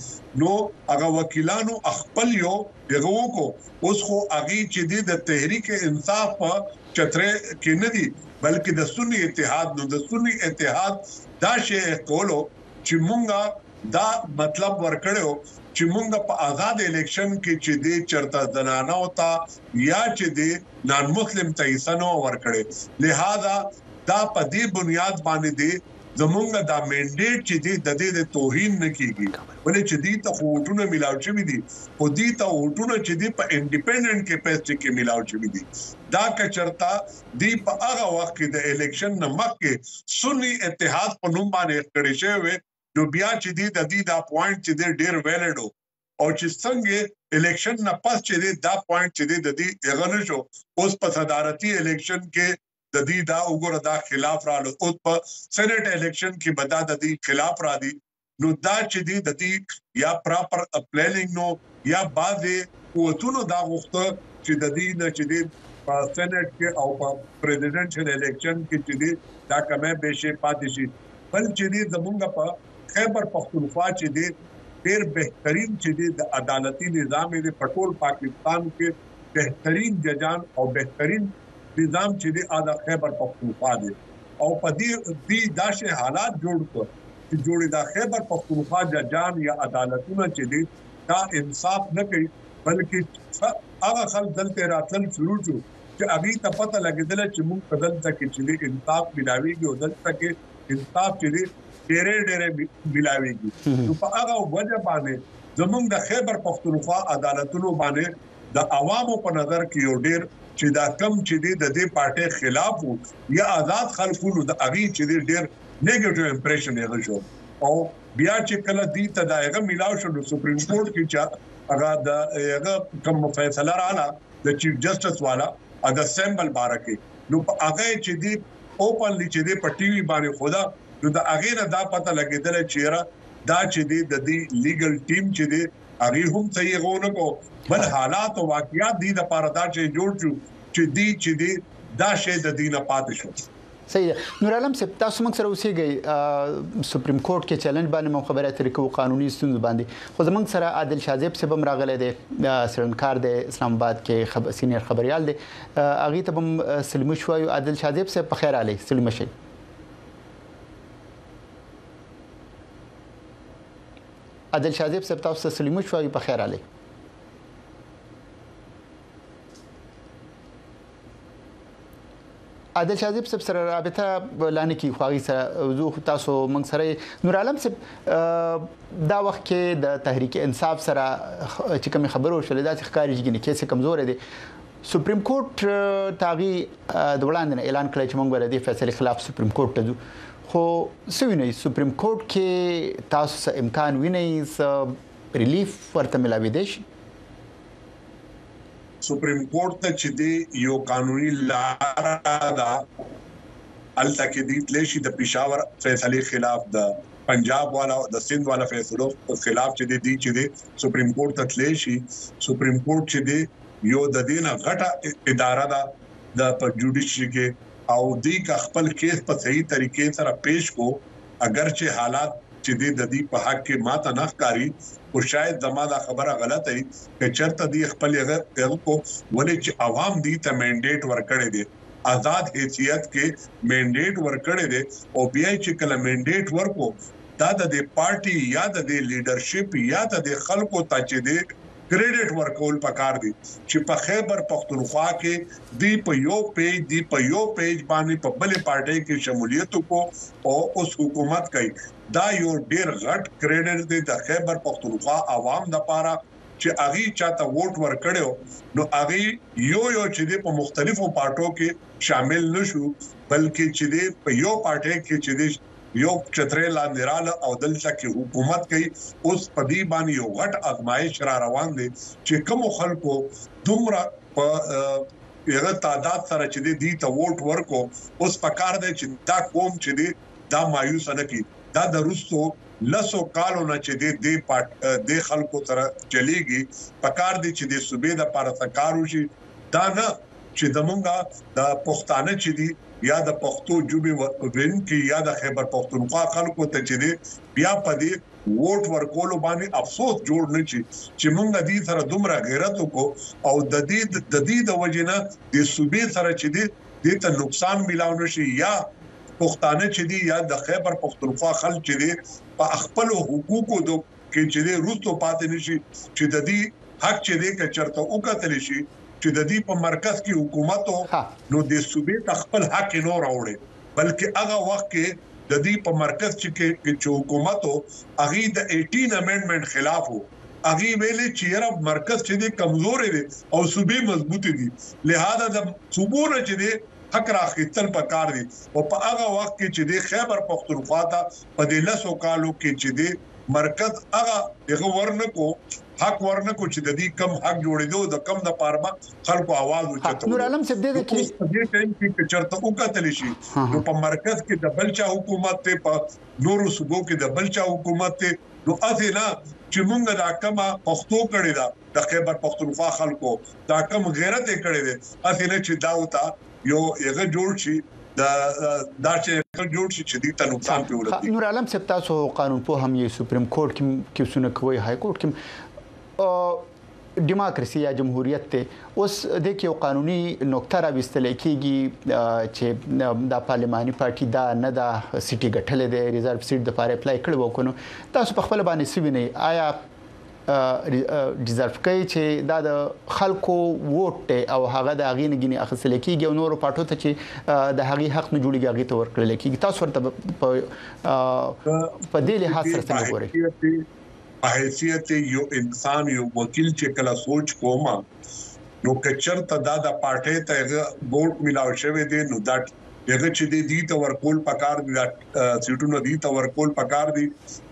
نو هغه وکیلانو خپل یو دغه کو اوس خو هغه چې دی د تحریک انصاف په چترې کې نه دي بلکې د سنی اتحاد نو د سنی اتحاد دا شی کولو چې مونږه دا مطلب ورکړو چې مونږ په آزاد الیکشن کې چې د چرته زنانه او تا یا چې د نان مسلم ته حصہ ورکړي لہذا دا په دې بنیاد باندې دی زمونږ دا منډیټ چې د دې توهین نه کیږي ولې چې دې ته ووټونه ملاو شوی دي او دې ته ووټونه چې دې په انډیپندنت کیپاسټي کې ملاو شوی دي دا کچرتا دې په هغه وخت کې د الیکشن نه مخکې سنی اتحاد په نوم باندې کړی شوی نو بیا چې د دې دا پوینټ چې ډېر ویلیډ او چې څنګه الیکشن نه پس چې دا پوینټ چې د دې غنښو اوس په صدارتي الیکشن کې د دې دا وګوره دا خلاف را له او په سېنات الیکشن کې بدا د دې خلاف را دي نو دا چې دې د دې یا پراپر پلانینګ نو یا بعضې قوتونو دا غوښته چې د دې نه چې دې په سېنات کې او په پریزیډنشل الیکشن کې چې دې دا کومه بشه پاتې شي بل چې دې زمونږ په خیبر پختونخوا چې دې ډېر بهترین چې دې د عدالتي نظام دې په ټول پاکستان کې بهترین ججان او بهترین نظام چې دې ادا خیبر پختونخوا دې او په دې داسې حالات جوړ کړ چې جوړې دا خیبر پختونخوا ججان یا عدالتونه چې دې دا انصاف نه کوي بلکې هغه خلک دلته راتلل شروع شو چې هغه ته پته لګیدل چې موږ په دلته کې چې انصاف ملاويږي او دلته کې انصاف چې دې ډېرې ملاويږي نو په هغه وجه باندې زموږ د خیبر پختونخوا عدالتونو باندې د عوامو په نظر کې یو ډېر چې دا کم چې د دې پارټي خلاف وو یا آزاد خلکو د اغي چې ډېر نیگیټیو امپریشن یې شو او بیا چې کله دې تداغه ملاو شو د سپریم کورټ کې چې هغه د هغه کوم فیصله رااله د چیف جسټس والا هغه سیمبل بارکه نو هغه چې دې اوپنلی چې دې په ټي وي باندې خدا نو د هغه نه دا پته لګیدل چې را دا چې د دې لیګل ټیم چې دې هغه هم صحیح غوونه کو بل حالات او واقعیات دې د پاره دا چې جوړ شو چې دې دا شی د دینه پاتې شو صحیح نور عالم صاحب تاسو موږ سره اوسېږئ سپریم کورټ کې چیلنج باندې مو خبره اترې کوو قانوني ستونزې باندې خو زموږ سره عادل شاذب صاحب هم راغلی دی سرنکار د اسلام آباد کې سینیئر خبريال دی هغه ته هم سلیم شوی عادل شاذب صاحب په خیر علي سلیم شي عادل شاذب صاحب تاسو سلیم شوی په خیر علي عادل شاذب صاحب سره رابطه لانه کی خواږي سره زو تاسو موږ سره نور عالم صاحب دا وخت کې د تحریک انصاف سره چې کوم خبرو شولې دا ښکاری چې کیسه کمزور دي سپریم کورټ تاغي د وړاندې اعلان کړی چې موږ ولې د فیصله خلاف سپریم کورټ ته ځو خو سوینه سپریم کورټ کې تاسو امکان وینئ ریلیف ورته ملاوي دي سپریم کورټ ته چې دی یو قانوني لار دا الته کې دی تلشي د پېښور فیصله خلاف د پنجاب والا د سند والا فیصلو خلاف چې دی چې دی سپریم کورټ ته تلشي سپریم کورټ چې دی یو د دینه غټه اداره ده د جوډیشري کې او دی کا خپل کیس په صحیح طریقې سره پیش کو اگر چې حالات چې د دې په حق کې ماته نه ښکاری او شاید زماده خبره غلطه وي چې چرته دی خپل هغه کو ولې چې عوام دې ته منډیټ ورکړي دي آزاد حیثیت کې منډیټ ورکړي دي او بیا چې کله منډیټ ورکو دا د پارټي یا د لیډرشپ یا د خلکو ته چې دی کریډټ ورکول پکار دي چې په خیبر پختونخوا کې دی په یو پیج باندې په بل پارټي کې شمولیت کو او اوس حکومت کوي دا یو ډیر غټ کریډټ دی د خیبر پختونخوا عوام د پاره چې اغي چاته ووټ ورکړو نو اغي یو چې دی په مختلفو پارټو کې شامل نشو بلکې چې دی په یو پارټي کې چې دی یو چترې لاندې رااله او دلته کې حکومت کوي اوس په دې باندې یو غټ ازمایش را روان دي چې کوم خلکو دومره په یغه تعداد سره چې دی ته ووټ ورکو اوس پکار دی چې دا قوم چې دی دا مایوس نه کی دا د روسو لسو کالو نه چې د خلکو سره چلیږي پکار دی چې د صوبې د پاره سکارو شي دا نه چې دمونګه د پښتانه چې دی یا د پښتو جوبې وین کې یا د خیبر پختونخوا خلکو ته چې دی بیا پدې ووټ ورکول باندې افسوس جوړ نه شي چې مونږ دې سره دومره غیرت وکړو او د دې د وجنه د صوبې سره چې دی ته نقصان ملاو نشي یا پښتانه چې دی یا د خیبر پختونخوا خلک چې دی په خپل حقوقو د کې چې دی روستو پاتې نشي چې د دې حق چې دی که چرته وکړل شي چې د دې په مرکز کې حکومت نو د صوبې خپل حق نه راوړي بلکې هغه وخت کې د دې په مرکز چې حکومت هغه د 18 امندمنت خلاف وو هغه ویلې چې یره مرکز چې دی کمزور دی او صوبې مضبوطی دي لہذا د صوبونه چې دی حق راخیتل پکار دي او په هغه وخت کې چې دی خیبر پختونخوا ته په دې لاسو کالو کې چې دی مرکز هغه ورنکو حق ورنکو چې د دې کم حق جوړېدو د کم د پارما خلکو आवाज وچته نور عالم څه د کې په دې ټیم کې چرته وکړل شي نو په مرکز کې د بلچا حکومت ته په نورو صوبو کې د بلچا حکومت ته نو اذینا چې مونږ دا کما پښتو کړی دا د خیبر پښتونخوا خلکو دا کم غیرت کړی دی اذینا چې دا وتا یو هغه جوړ شي دا چې جوړ شي چې دې ته نقصان پیوړي نور عالم څه تاسو قانون په هم یې سپریم کورټ کې سونه کوي های کورټ کې ډیموکراسي یا جمهوریت ته اوس د کې قانوني نقطه را وستل کېږي چې د پارلماني پارټي دا نه د سيټي ګټلې د ریزرو سیټ د پاره اپلای کړو وکونو تاسو په خپل باندې سوینه آیا ډیزرف کوي چې دا د خلکو ووټ او هغه د اغینګینی اخیستل کېږي او نور پټو ته چې د هغه حق نه جوړیږي هغه ته ورکړل کېږي تاسو ورته په دې لحاظ سره څنګه ګورئ حیثیت یو انسان یو وکیل چې کله سوچ کوما نو کچرته دا د پارټي ته ووټ ملاو شوی دی نو دا هغه چې دی ته ورکول پکار دی سیټونو دی ته ورکول پکار دی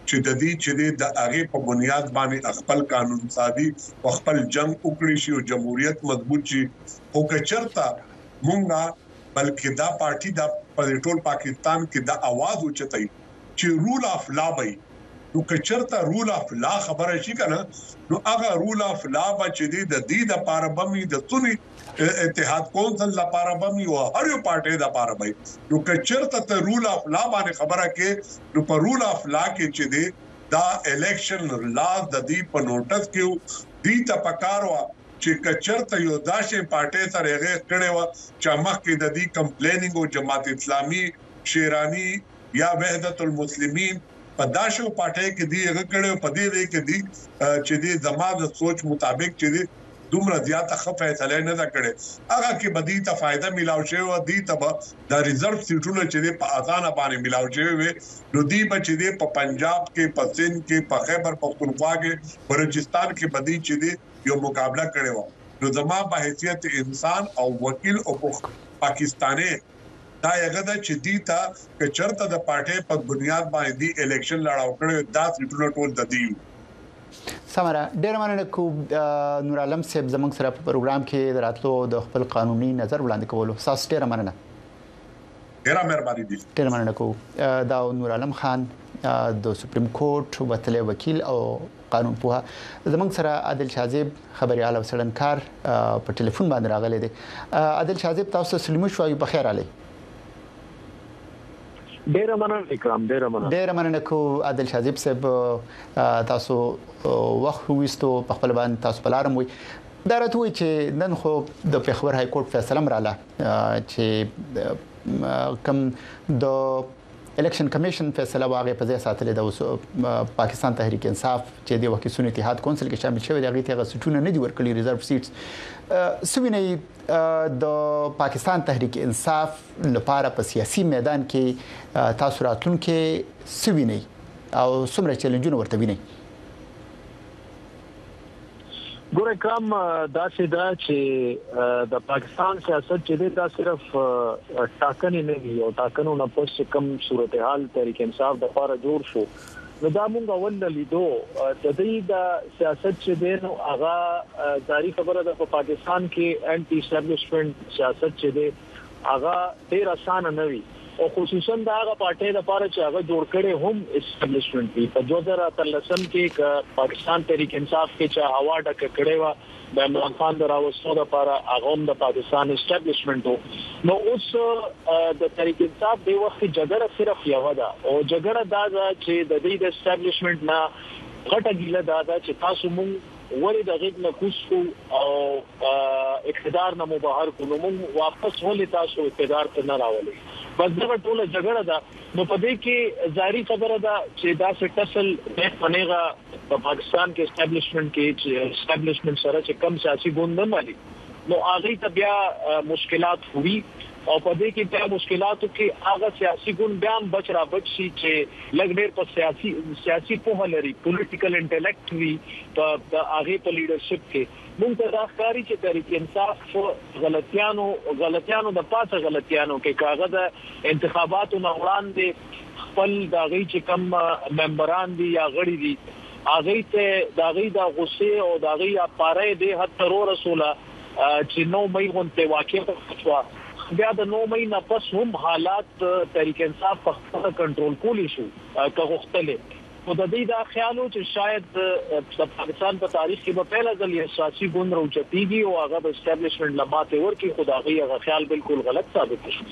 چې د دې چې د هغه په بنیاد باندې خپل قانون سازي او خپل جنگ وکړي شي او جمهوریت مضبوط شي او کچرته مونږه بلکې دا پارټي د ټول پاکستان کې د आवाज اوچتای چې رول اف لا بي نو کچرته رول اف لا خبره شي کنه نو هغه رول اف لا چې د دې د پاره بمي د سنی اتحاد کونسل لپاره بمي او هر یو پارټي د پاره بي نو کچرته ته رول اف لا باندې خبره کې نو په رول اف لا کې چې دی دا الیکشن لا د دې په نوټس کې دې ته پکاروا چې کچرته یو داسې پارټي سره هغه کړي و چې مخکې د دې کمپلینینګ او جماعت اسلامي شیرانی یا وحدت المسلمین په داشو پټه کې دی هغه کړه په دې کې دی چې دی زماده سوچ مطابق چې دی دومره زیاته فیصله نه دا کړي هغه کې بدی ته فائدہ ملاو شي او دی ته د ریزرو سیټونو چې دی په اذان باندې ملاو شي نو دی چې دی په پنجاب کې په سند کې په خیبر پختونخوا کې بلوچستان کې بدی چې دی یو مقابله کړي و نو زما په حیثیت انسان او وکیل او پاکستاني دا هغه د چې دی ته چې چرته د پارټي په بنیاد باندې دی الیکشن لړاو کړي دا سیټونو ټول د دی سمره ډیر مننه کو نور عالم صاحب زمنګ سره په پروګرام کې دراتلو د خپل قانوني نظر وړاندې کولو ساس ډیر مننه ډیر مهرباني دي ډیر مننه کو دا نور عالم خان د سپریم کورټ وتلې وکیل او قانون پوها زمنګ سره عادل شاذب خبريال او سړنکار په ټلیفون باندې راغلي دي عادل شاذب تاسو سلمو شوي په خیر علي ډیر مننه اکرام ډیر مننه کو عادل شاذب صاحب تاسو وخت وستو په خپل باندې تاسو بلارم وي دا راته وي چې نن خو د پیښور های کورټ فیصله مراله چې کم د الیکشن کمیشن فیصله واغې په ځای ساتلې د پاکستان تحریک انصاف چې د وکیلونو اتحاد کونسل کې شامل شوی دی هغه سټونه نه دي ورکړي ریزرو سیټس سوینه د پاکستان تحریک انصاف لپاره په سیاسي میدان کې تاسو راتلونکي سوینه او څومره چیلنجونه ورته ویني ګوره کوم دا چې د پاکستان سیاست چې دا صرف ټاکنې نه دي او ټاکنو نه پوس کم صورتحال تحریک انصاف د لپاره جوړ شو نو دا موږ اول لیدو د دې د سیاست چې دی نو هغه ځاری خبره ده په پاکستان کې انټي اسټابلیشمنت سیاست چې دی هغه ډیر اسانه نه وي او خصوصا دا هغه پارټي د لپاره چې هغه جوړ کړي هم اسټابلیشمنت دی په 2013 کې پاکستان تحریک انصاف کې چې هوا ډک کړي و د عمران خان د راوستو لپاره هغه هم د پاکستان اسټابلیشمنت نو اوس د تحریک انصاف د وخت جګړه صرف یو ده او جګړه دا چې د دې د اسټابلیشمنت نه غټه ګیله دا چې تاسو مونږ ولې د غږ نه کوشو او اقتدار نه مبهر کړو مونږ واپس ولې تاسو اقتدار ته نه راولي بس دا ټول جګړه ده نو په دې کې ظاهري خبره ده چې دا سټسل د پنیغه په پاکستان کې اسټابلیشمنت کې چې اسټابلیشمنت سره چې کم سیاسي ګوند نه مالي نو هغه ته بیا مشکلات وي او په دې کې بیا مشکلاتو کې هغه سیاسي ګوند بیا بچ را بچ شي چې لګ ډېر په سیاسي په لري پولیټیکل انټلیکټ وي په هغه په لیډرشپ کې موږ ته دا ښکاري چې تحریک انصاف غلطیانو د پاسه غلطیانو کې کاغذ انتخاباتو نه وړاندې خپل داغي چې کم ممبران دي یا غړي دي هغه ته داغي د غصه او داغي اپاره دي حد تر رسوله چې نو مې غونته واقع شو بیا د نو مې نه پس هم حالات تحریک انصاف په خپل کنټرول کولی شو کغختله او د دې دا خیالو چې شاید د پاکستان په تاریخ کې په پیله ځل یې سیاسي ګوند راوچتيږي او هغه د اسټابلیشمنت لماته ورکی خدایي هغه خیال بالکل غلط ثابت شو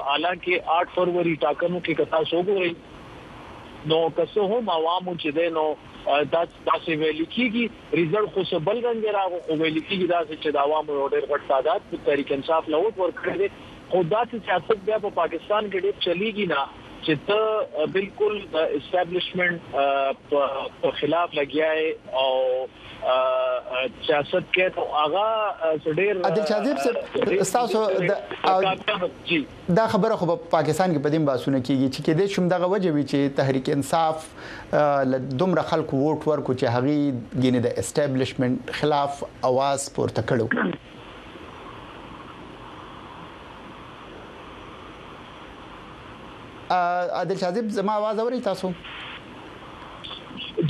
حالانکه 8 فروری ټاکنو کې کتا شو ګوري نو کسو هم عوامو چې دینو تاسو ویل کیږي ریزلټ خو څه بل رنګ راغو خو ویل کیږي دا چې د عوامو ډېر غټ تعداد په تحریک انصاف لوټ ورکړي خو دا چې سیاست بیا په پاکستان کې ډېر چلیږي نه چې ته بالکل د اسټابلیشمنت په خلاف لګیاي او سیاست کې تو هغه ډېر عادل شاذیب صاحب تاسو دا خبره خو په پاکستان کې پدیم باسونه کیږي چې کې د شوم دغه وجه وی چې تحریک انصاف دومره خلکو ووټ ورکو چې هغه ګینه د اسټابلیشمنت خلاف आवाज پورته کړو عادل شاذیب زما आवाज اوري تاسو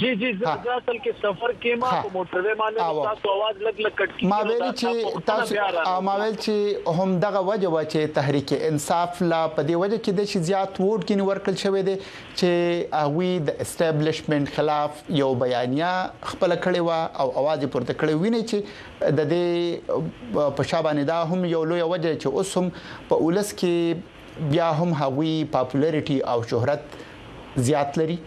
جی زړه اصل کې سفر کې ما په موټر باندې تاسو आवाज لګ کټ ما ویل چې تاسو ما ویل چې هم دغه وجه و چې تحریک انصاف لا په دې وجه کې د زیات ووټ کې ورکل شوی دی چې هغه د اسټابلیشمنت خلاف یو بیانیه خپل کړي وا او आवाज پورته کړي ویني چې د دې په شابانه دا هم یو لوی وجه چې اوس هم په اولس کې بیا هم هغوی پاپولارټي او شهرت زیات لري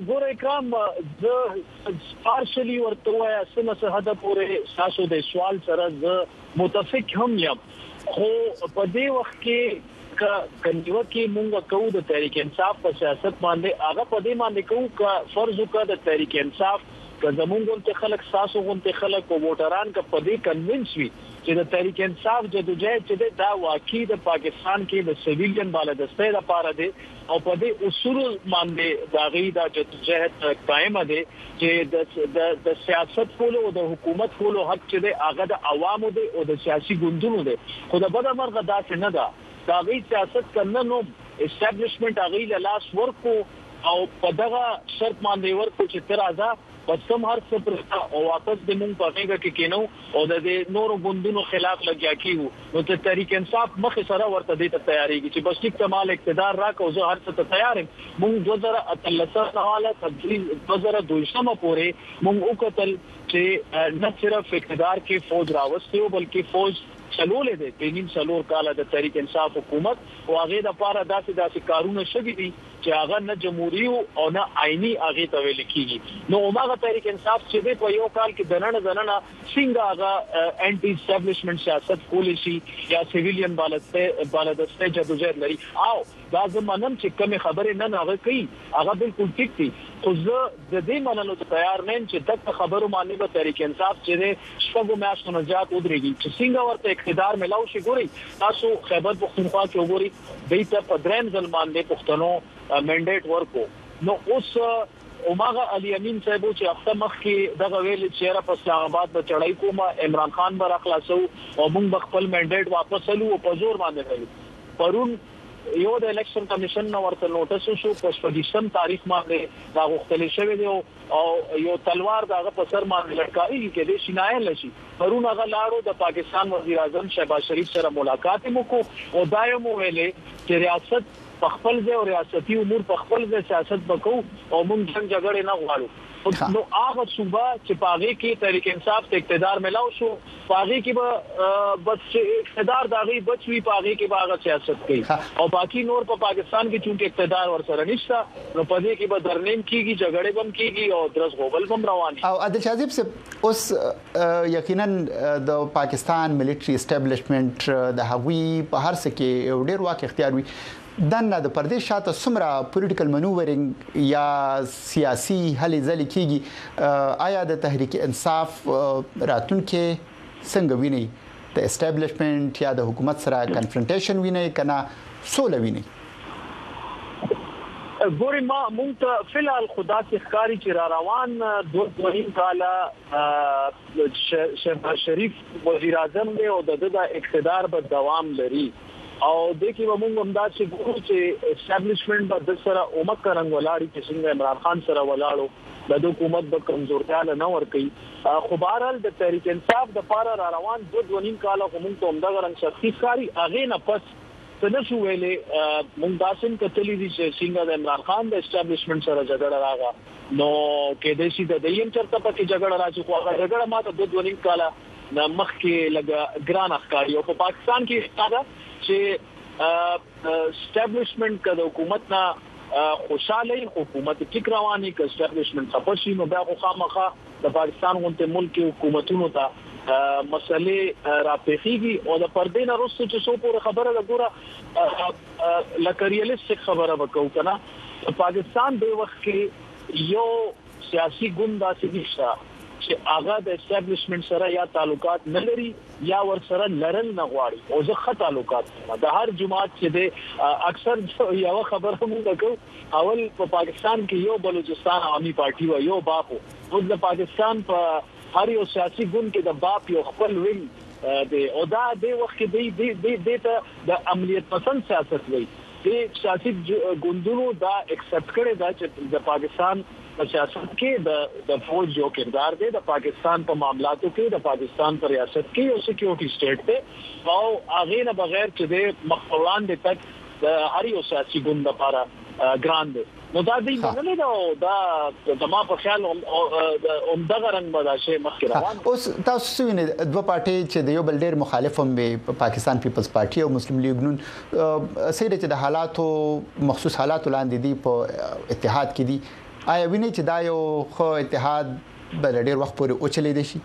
ګور اکرام ز پارشلی ورته وایا سمه حد پورې تاسو د سوال سره ز متفق هم یم خو په دې وخت کې کنيو کې مونږ کوو د تحریک انصاف په سیاست باندې هغه په دې باندې کوو ک فرض وکړه د تحریک انصاف که زمونږ ته خلک تاسو غونته خلک او ووټران ک په دې کنوینس وي چې د تحریک انصاف جدوجہد چې دا واقعي د پاکستان کې د سیویلین بالادسته لپاره دی او په دې اصول باندې دا غي د جدوجہد قائم دي چې د سیاست کولو او د حکومت کولو حق چې د هغه د عوامو دی او د سیاسي ګوندونو دی خو د بده مرغه دا څه نه ده دا غي سیاست کنه نو اسټابلیشمنت هغه له لاس ورکو او په دغه شرط باندې ورکو چې تر ازا پسم هر څه پر او واپس د مونږ په هغه کې کینو او د نورو ګوندونو خلاف لګیا کیو نو ته تحریک انصاف مخ سره ورته د تیاریږي چې بس ټیک کمال اقتدار راکو زه هر څه ته تیار یم مونږ 2013 حاله تبدیل 2022 پورې مونږ وکتل چې نه صرف اقتدار کې فوج راوستي بلکې فوج چلولې ده په نیم څلور کال د تحریک انصاف حکومت او هغه د پاره داسې کارونه شوي دي چې هغه نه جمهوریت او نه آئینی هغه ته ویل کیږي نو هغه تحریک انصاف چې په یو کال کې دننه څنګه هغه انټي اسټابلیشمنت سیاست کولی شي یا سیویلین بالادسته جدوجہد لري او دا زمونږ چې کوم خبره نه هغه کوي هغه بالکل ټیک دي خو زه د دې منلو ته تیار نه یم چې دغه خبرو باندې به تحریک انصاف چې شپږو میاشتو نه زیات ودرېږي چې څنګه ورته اقتدار ملاو شي ګوري تاسو خیبر پختونخوا کې وګوري دایته په دریم ځل باندې پښتنو منډیټ ورکو نو اوس عمر علي امین صاحب چې هفته مخکې دغه ویل چې را په اسلام آباد په چړای کومه عمران خان بر اخلاصو او موږ خپل منډیټ واپس لو او په زور باندې کړو پرون یو د الیکشن کمیشن نو ورته نوټس شو په 14 تاریخ باندې دا غوښتل شوی دی او یو تلوار دغه په سر باندې لټکایي کې د شینایل لشي پرون هغه لاړو د پاکستان وزیر اعظم شهباز شریف سره ملاقات وکړو او دا یو ویلې چې ریاست په خپل ځای او ریاستي امور په خپل ځای سیاست وکړو او موږ څنګه جګړه نه غواړو نو هغه صوبه چې پاغي کې تحریک انصاف ته اقتدار ملاو شو پاغي کې به بس اقتدار داغي بچوي پاغي کې باغ سیاست کوي او باقی نور په پاکستان کې چونکه اقتدار ورسره نشته نو پدې کې به درنیم کیږي جګړه بم کیږي او درس غوبل بم رواني او عادل شاذیب سے اوس یقینا د پاکستان ملټری اسټابلیشمنت د هغوی په هر څه کې ډېر واک اختیار وي دنه د پردیش شاته سمرا پولیټیکل منوورینګ یا سیاسي هلې ځلې کیږي آیا د تحریک انصاف راتلونکو څنګه ویني د اسټابلیشمنت یا د حکومت سره کنفرنټیشن ویني کنه سوله ویني ګوري ما مونږ فلال خدا سے ښکاری چې را روان 2.5 کال شهباز شریف وزیر اعظم دی او د اقتدار په دوام لري او د کې به موږ هم دا چې ګورو چې اسټابلیشمنت به د سره اومکه رنګ ولاړی چې څنګه عمران خان سره ولاړو د حکومت د کمزورتیا نه ور کوي خو بهرحال د تحریک انصاف د پاره را روان 2.5 کال موږ ته همدغه رنګ شخصي کاری اغه نه پس څنګه شو ویلې موږ داسم کتلې دي چې څنګه د عمران خان د اسټابلیشمنت سره جګړه راغله نو کې د شي د دیم چرته پکې جګړه راځي خو هغه جګړه ماته 2.5 کال د مخ کې لګ ګران ښکاری او په پاکستان کې ستاره چې اسټابلیشمنت کده حکومت نه خوشاله حکومت ټیک رواني ک اسټابلیشمنت تاسو نو بیا خو خامخا د پاکستان غونډه ملک حکومتونو ته مسلې راپېخيږي او د پردې نه روسو چې څو پورې خبره ده ګوره لکه ریالیستیک خبره وکړو کنه پاکستان د وخت کې یو سیاسي ګوند داسې نشته چې هغه د اسټابلیشمنت سره یا تعلقات نه لري یا ور سره لرل نه غواړي او زه خط تعلقات د هر جماعت چې د اکثر یو خبره موږ کوو اول په پاکستان کې یو بلوچستان عوامي پارټي و یو باپو او د پاکستان په هر یو سیاسي ګوند کې د باپ یو خپل وینګ دی او دا د وخت کې د عملیات پسند سیاست وایي د سیاسي ګوندونو دا ایکسپټ کړي دا چې د پاکستان په سیاست کې د فوج یو کردار دی د پاکستان په معاملاتو کې د پاکستان پر ریاست کې یو سکیورټي سټیټ دی او هغه نه بغیر چې د مخولان د تک د هر یو سیاسي ګوند لپاره ګران دی نو دا دې نه دا د ما په خیال دغه رنګ بداشه مخکې روان اوس تاسو وینئ دوه پارټي چې د یو بل ډیر مخالف هم په پاکستان پیپلز پارټي او مسلم لیگ نون سیده چې د حالاتو مخصوص حالاتو لاندې دي په اتحاد کې دي آیا وینئ چې دا یو خو اتحاد بل ډیر وخت پورې اوچلې دي شي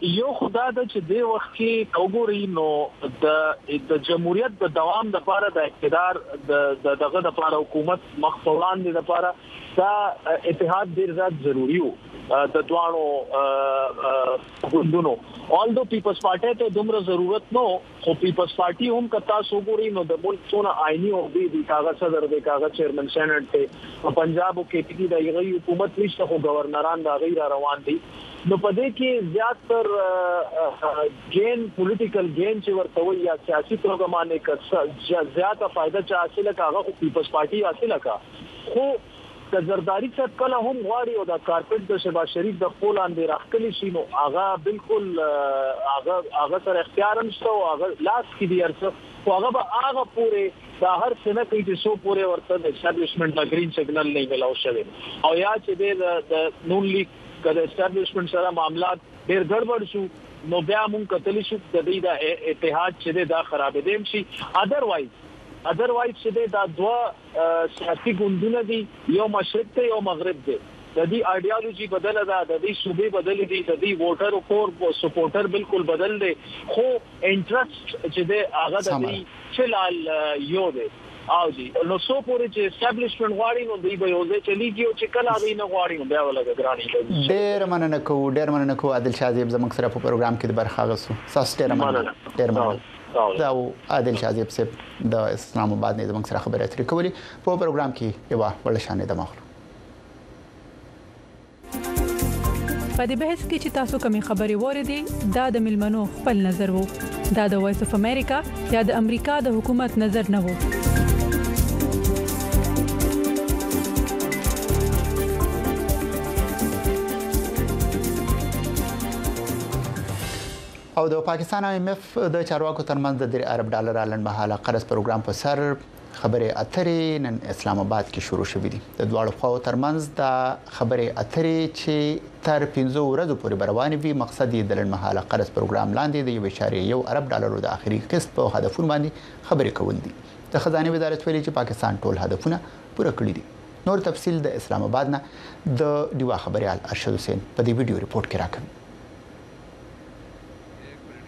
یو خدای د چې د وخت کې وګورئ نو د جمهوریت د دوام لپاره د اقتدار دغه لپاره حکومت مخفولان دي لپاره دا اتحاد ډیر زیات ضروری وو د دوانو ګوندونو although پیپلز پارټي ته دومره ضرورت نو خو پیپلز پارټي هم کتا وګورئ نو د ملک څونه آئینی او د کاغذ صدر د کاغذ چیرمن سېنات ته پنجاب کې پی د یغي حکومت نشته خو گورنران دا غیر روان دي نو په دې کې زیاتره ګین پولیټیکل ګین چې ورته وي یا سیاسي پروګرامانه کې زیاته فائدہ چا حاصله کاغه پیپلز پارټي حاصله کا خو د زرداری څخه کله هم غواړي او د کارپټ د شهباز شریف د خپلان دی راخلي شي نو هغه بالکل هغه سره اختیار نشته او هغه لاس کې دی ارڅ خو هغه به هغه پوره دا هر څه کوي چې سو پوره ورته د اسټابلیشمنت گرین سیګنل نه ملاو شوی او یا چې د نون لیگ کله اسټابلیشمنت سره معاملات ډېر ګډوډ شو نو بیا مونږ کتلی شو د دې د اتحاد چې دا خراب دي شي اذروایز چې دا دوه سیاسي ګوندونه دي یو مشرق ته یو مغرب دی د دې ایډیالوژي بدله ده د دې صوبې بدلې دي د دې ووټر او کور سپورټر بالکل بدل دي خو انټرست چې د هغه د دې چلال یو دی او جی نو سو پورې چې اسټابلیشمنت غواړي نو دوی به یو ځای چلیږي او چې کله دوی نه غواړي نو بیا ولګ ګرانی ډېر مننه کو عادل شاذیب زموږ سره په پروګرام کې د برخه غوښتو ساس ډېر مننه دا عادل شاذیب صاحب د اسلام آباد نه زموږ سره خبرې اترې کولې په پروګرام کې یو بل شانې د مخلو په دې بحث کې چې تاسو کومې خبرې وریدي دا د ملمنو خپل نظر وو دا د وایس اف امریکا یا د امریکا د حکومت نظر نه وو او د پاکستان IMF د چارواکو ترمنځ د ارب ډالر لنډمهاله قرض پروګرام په سر خبرې اترې نن اسلام آباد کې شروع شوې دي د دواړو خواو ترمنځ د خبرې اترې چې تر 15 ورځې پورې روانې وي مقصد یې د لنډمهاله قرض پروګرام لاندې د 1.1 ارب ډالرو د اخري قسط په هدفونو باندې خبرې کول دي د خزانه وزارت ویلي چې پاکستان ټول هدفونه پوره کړی دي نور تفصيل د اسلام آباد نه د ډیوا خبريال ارشد حسین په دې ویډیو ریپورت کې راکوي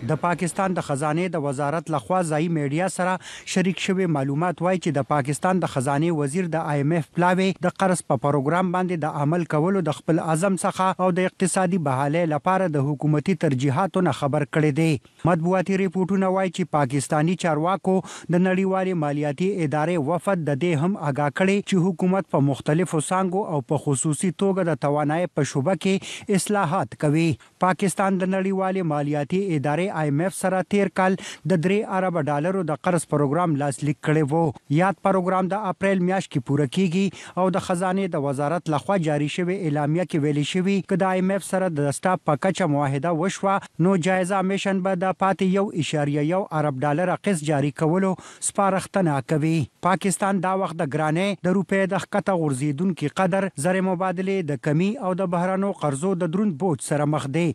د پاکستان د خزانه د وزارت لخوا ځای میډیا سره شریک شوی معلومات وایي چې د پاکستان د خزانه وزیر د IMF پلاوی د قرض په پروګرام باندې د عمل کولو د خپل اعظم څخه او د اقتصادي بحاله لپاره د حکومتي ترجیحاتو نه خبر کړي دي مطبوعاتي ریپورتونه وایي چې پاکستانی چارواکو د نړیوالې مالیاتي ادارې وفد د دې هم آگاه کړي چې حکومت په مختلفو څانګو او په خصوصي توګه د توانایي په شوبه کې اصلاحات کوي پاکستان د نړیوالې مالیاتي ادارې آی ایم ایف سره تیر کال د 3 ارب ډالرو د قرض پروګرام لاسلیک کړی وو. یاد پروګرام د اپریل میاشت کې پوره کیږي او د خزانه د وزارت لخوا جاری شوی اعلامیه کې ویلي شوی چې د آی ایم ایف سره د سټاپ په کچه معاهده وشوه نو جایزه میشن به د پاتې 1.1 ارب ډالر قرض جاری کولو سپارښتنه کوي. پاکستان دا وخت د ګرانې د روپې د ښکته غورځیدونکو قدر زر مبادله د کمی او د بهرانو قرضو د دروند بوج سره مخ دی.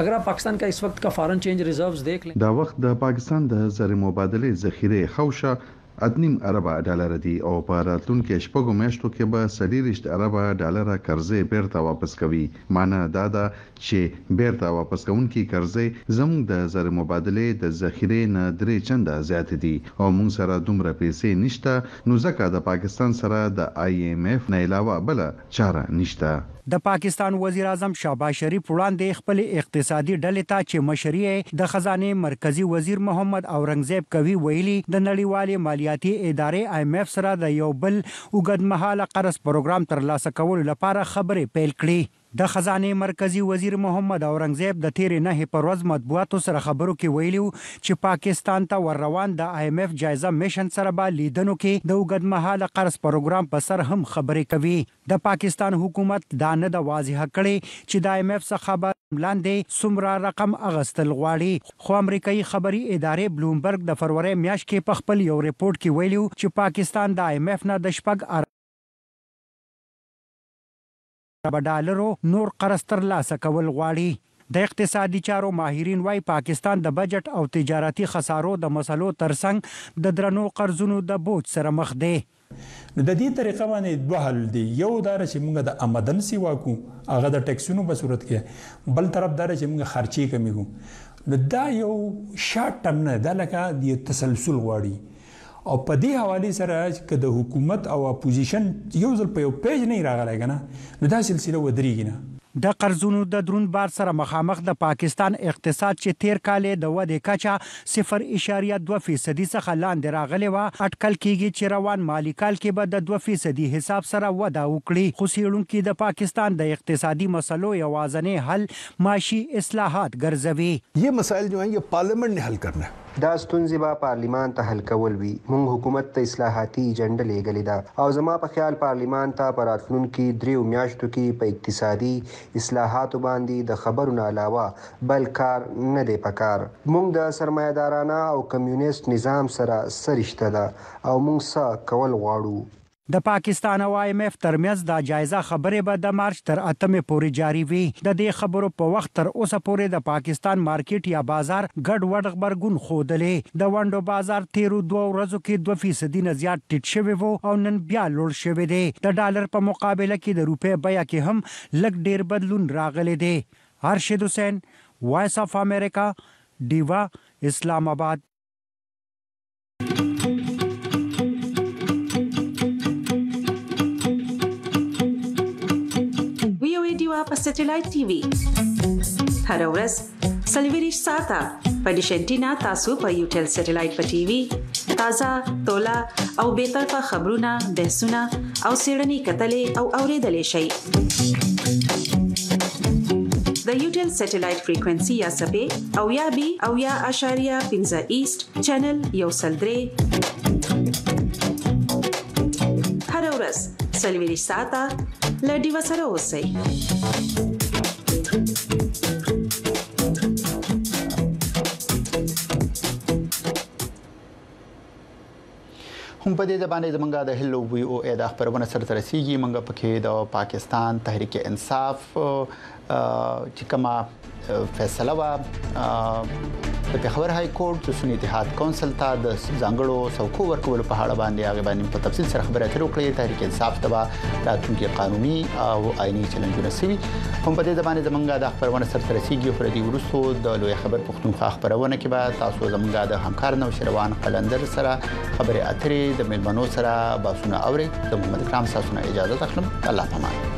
اگر آپ پاکستان کا اس وقت کا فارن چینج ریزروز دیکھ لیں دا وخت د پاکستان د زر مبادله ذخیره خوشه 8.5 ارب ډالر دي او په راتلونکو شپږو میاشتو کې به 30 ارب ډالر قرضې بیرته واپس کوي. معنی دا ده چې بیرته واپس کوونکي قرضې زموږ د زر مبادله د ذخیره نه 3 چنده زیات دي او موږ سره دومره پیسې نشته نو ځکه د پاکستان سره د آی ایم ایف نه علاوه بل چاره نشته. د پاکستان وزیر اعظم شهباز شریف وړاندې خپل اقتصادي ډلې ته چې مشري د خزانه مرکزی وزیر محمد اورنګزیب کوي ویلي د نړیوالې مالیاتي ادارې آی ایم ایف سره د یو بل اوږدمهاله قرض پروګرام ترلاسه کولو لپاره خبرې پیل کړې. د خزانه مرکزی وزیر محمد اورنګزیب د تیر نه پر ورځ مطبوعاتو سره خبرو کې ویلي چې پاکستان ته ور روان د آی ایم ایف جایزه میشن سره به لیدنو کې د اوږدمهاله قرض پروګرام په سر هم خبرې کوي. د پاکستان حکومت دا نه د واضح کړي چې د آی ایم ایف څخه به لاندې څومره رقم اغستل غواړي. خو امریکایي خبري ادارې بلومبرګ د فروری میاشت کې په خپل یو ریپورت کې ویلي چې پاکستان د آی ایم ایف نه د شپږ ډالرو نور قرض ترلاسه کول غواړي. د اقتصادي چارو ماهرین وايي پاکستان د بجټ او تجارتي خسارو د مسلو ترڅنګ د درنو قرضونو د بوج سره مخ دی. نو د دې طریقه باندې دوه حل دي. یو دا چې موږ د آمدن سیوا کو هغه د ټیکسونو په صورت کې، بل طرف دا چې موږ خرچي کمی کو. نو دا یو شارټ ټرم نه دا لکه د تسلسل غواړي او په دې حواله سره چې د حکومت او اپوزیشن یو ځل په یو پیج نه راغلی کنه نو دا سلسله ودرېږي نه. د قرضونو د درون بار سره مخامخ د پاکستان اقتصاد چې تیر کال د ودې کچه 0.2% څخه لاندې راغلی و اټکل کیږي چې روان مالی کال کې به د 2% حساب سره وده وکړي. خو څېړونکي د پاکستان د اقتصادي مسلو یوازینی حل معاشي اصلاحات ګرځوي. یہ مسائل جو ہیں یہ پارلیمنٹ نے حل کرنا ہے. دا ستونزې به پارلیمان ته حل کول وي. موږ حکومت ته اصلاحاتي ایجنډا لیږلې ده او زما په خیال پارلیمان ته په راتلونکي 3 میاشتو کې په اقتصادي اصلاحاتو باندې د خبرو نه علاوه بل کار نه دی پکار. موږ د سرمایه‌دارانه او کمیونیست نظام سره سرشته ده او موږ څه کول غواړو. د پاکستان او آی ایم ایف ترمنځ د جایزه خبرې به د مارچ تر 8 پورې جاری وي. د دې خبرو په وخت تر اوسه پورې د پاکستان مارکیټ یا بازار ګډ وډ خبرګون خوده. د وندو بازار تیرو 2 ورځو کې 2% نه زیات ټیټ شوی وو او نن بیا لوړ شوی دی. د ډالر په مقابله کې د روپې بیه کې هم لږ ډیر بدلون راغلی دی. ارشد حسین، وایس اف امریکا، ډیوا، اسلام آباد. په سټلایټ ټي وي هر ورځ سلیویریش ساته په ډیشنټینا تاسو په یوټل سټلایټ په ټي وي تازه تولا او به طرفه خبرونه بحثونه او سیړنی کتلې او اوریدلې شي. د یوټل سټلایټ فریکوئنسي یا سپې او یا بي او یا اشاریه 15 ایست چینل یو سلدري هر ورځ سلیویریش ساته لډي وسره اوسئ. هم په دې د باندې زمونږ د هلو وی او ا د خبرونه سره ترسيږي. مونږ پکې د پاکستان تحریک انصاف چې کومه فیصله وا د پیښور های کورټ د سنی اتحاد کونسل ته د ځانګړو څوکو ورکول په اړه باندې هغه باندې په تفصیل سره خبرې اترې وکړې. تحریک انصاف ته راتلونکي قانوني او آئینی چیلنجونه سوي. هم په دې باندې زمونږ د خبرونه سره ترسيږي. پر دې ورسو د لوی خبر پښتونخوا خبرونه کې به تاسو زمونږ د همکار نو شروان قلندر سره خبرې اترې د ملمنو سره باسونه اوري. د محمد کرام ساسونه اجازه تخلم. الله پامان.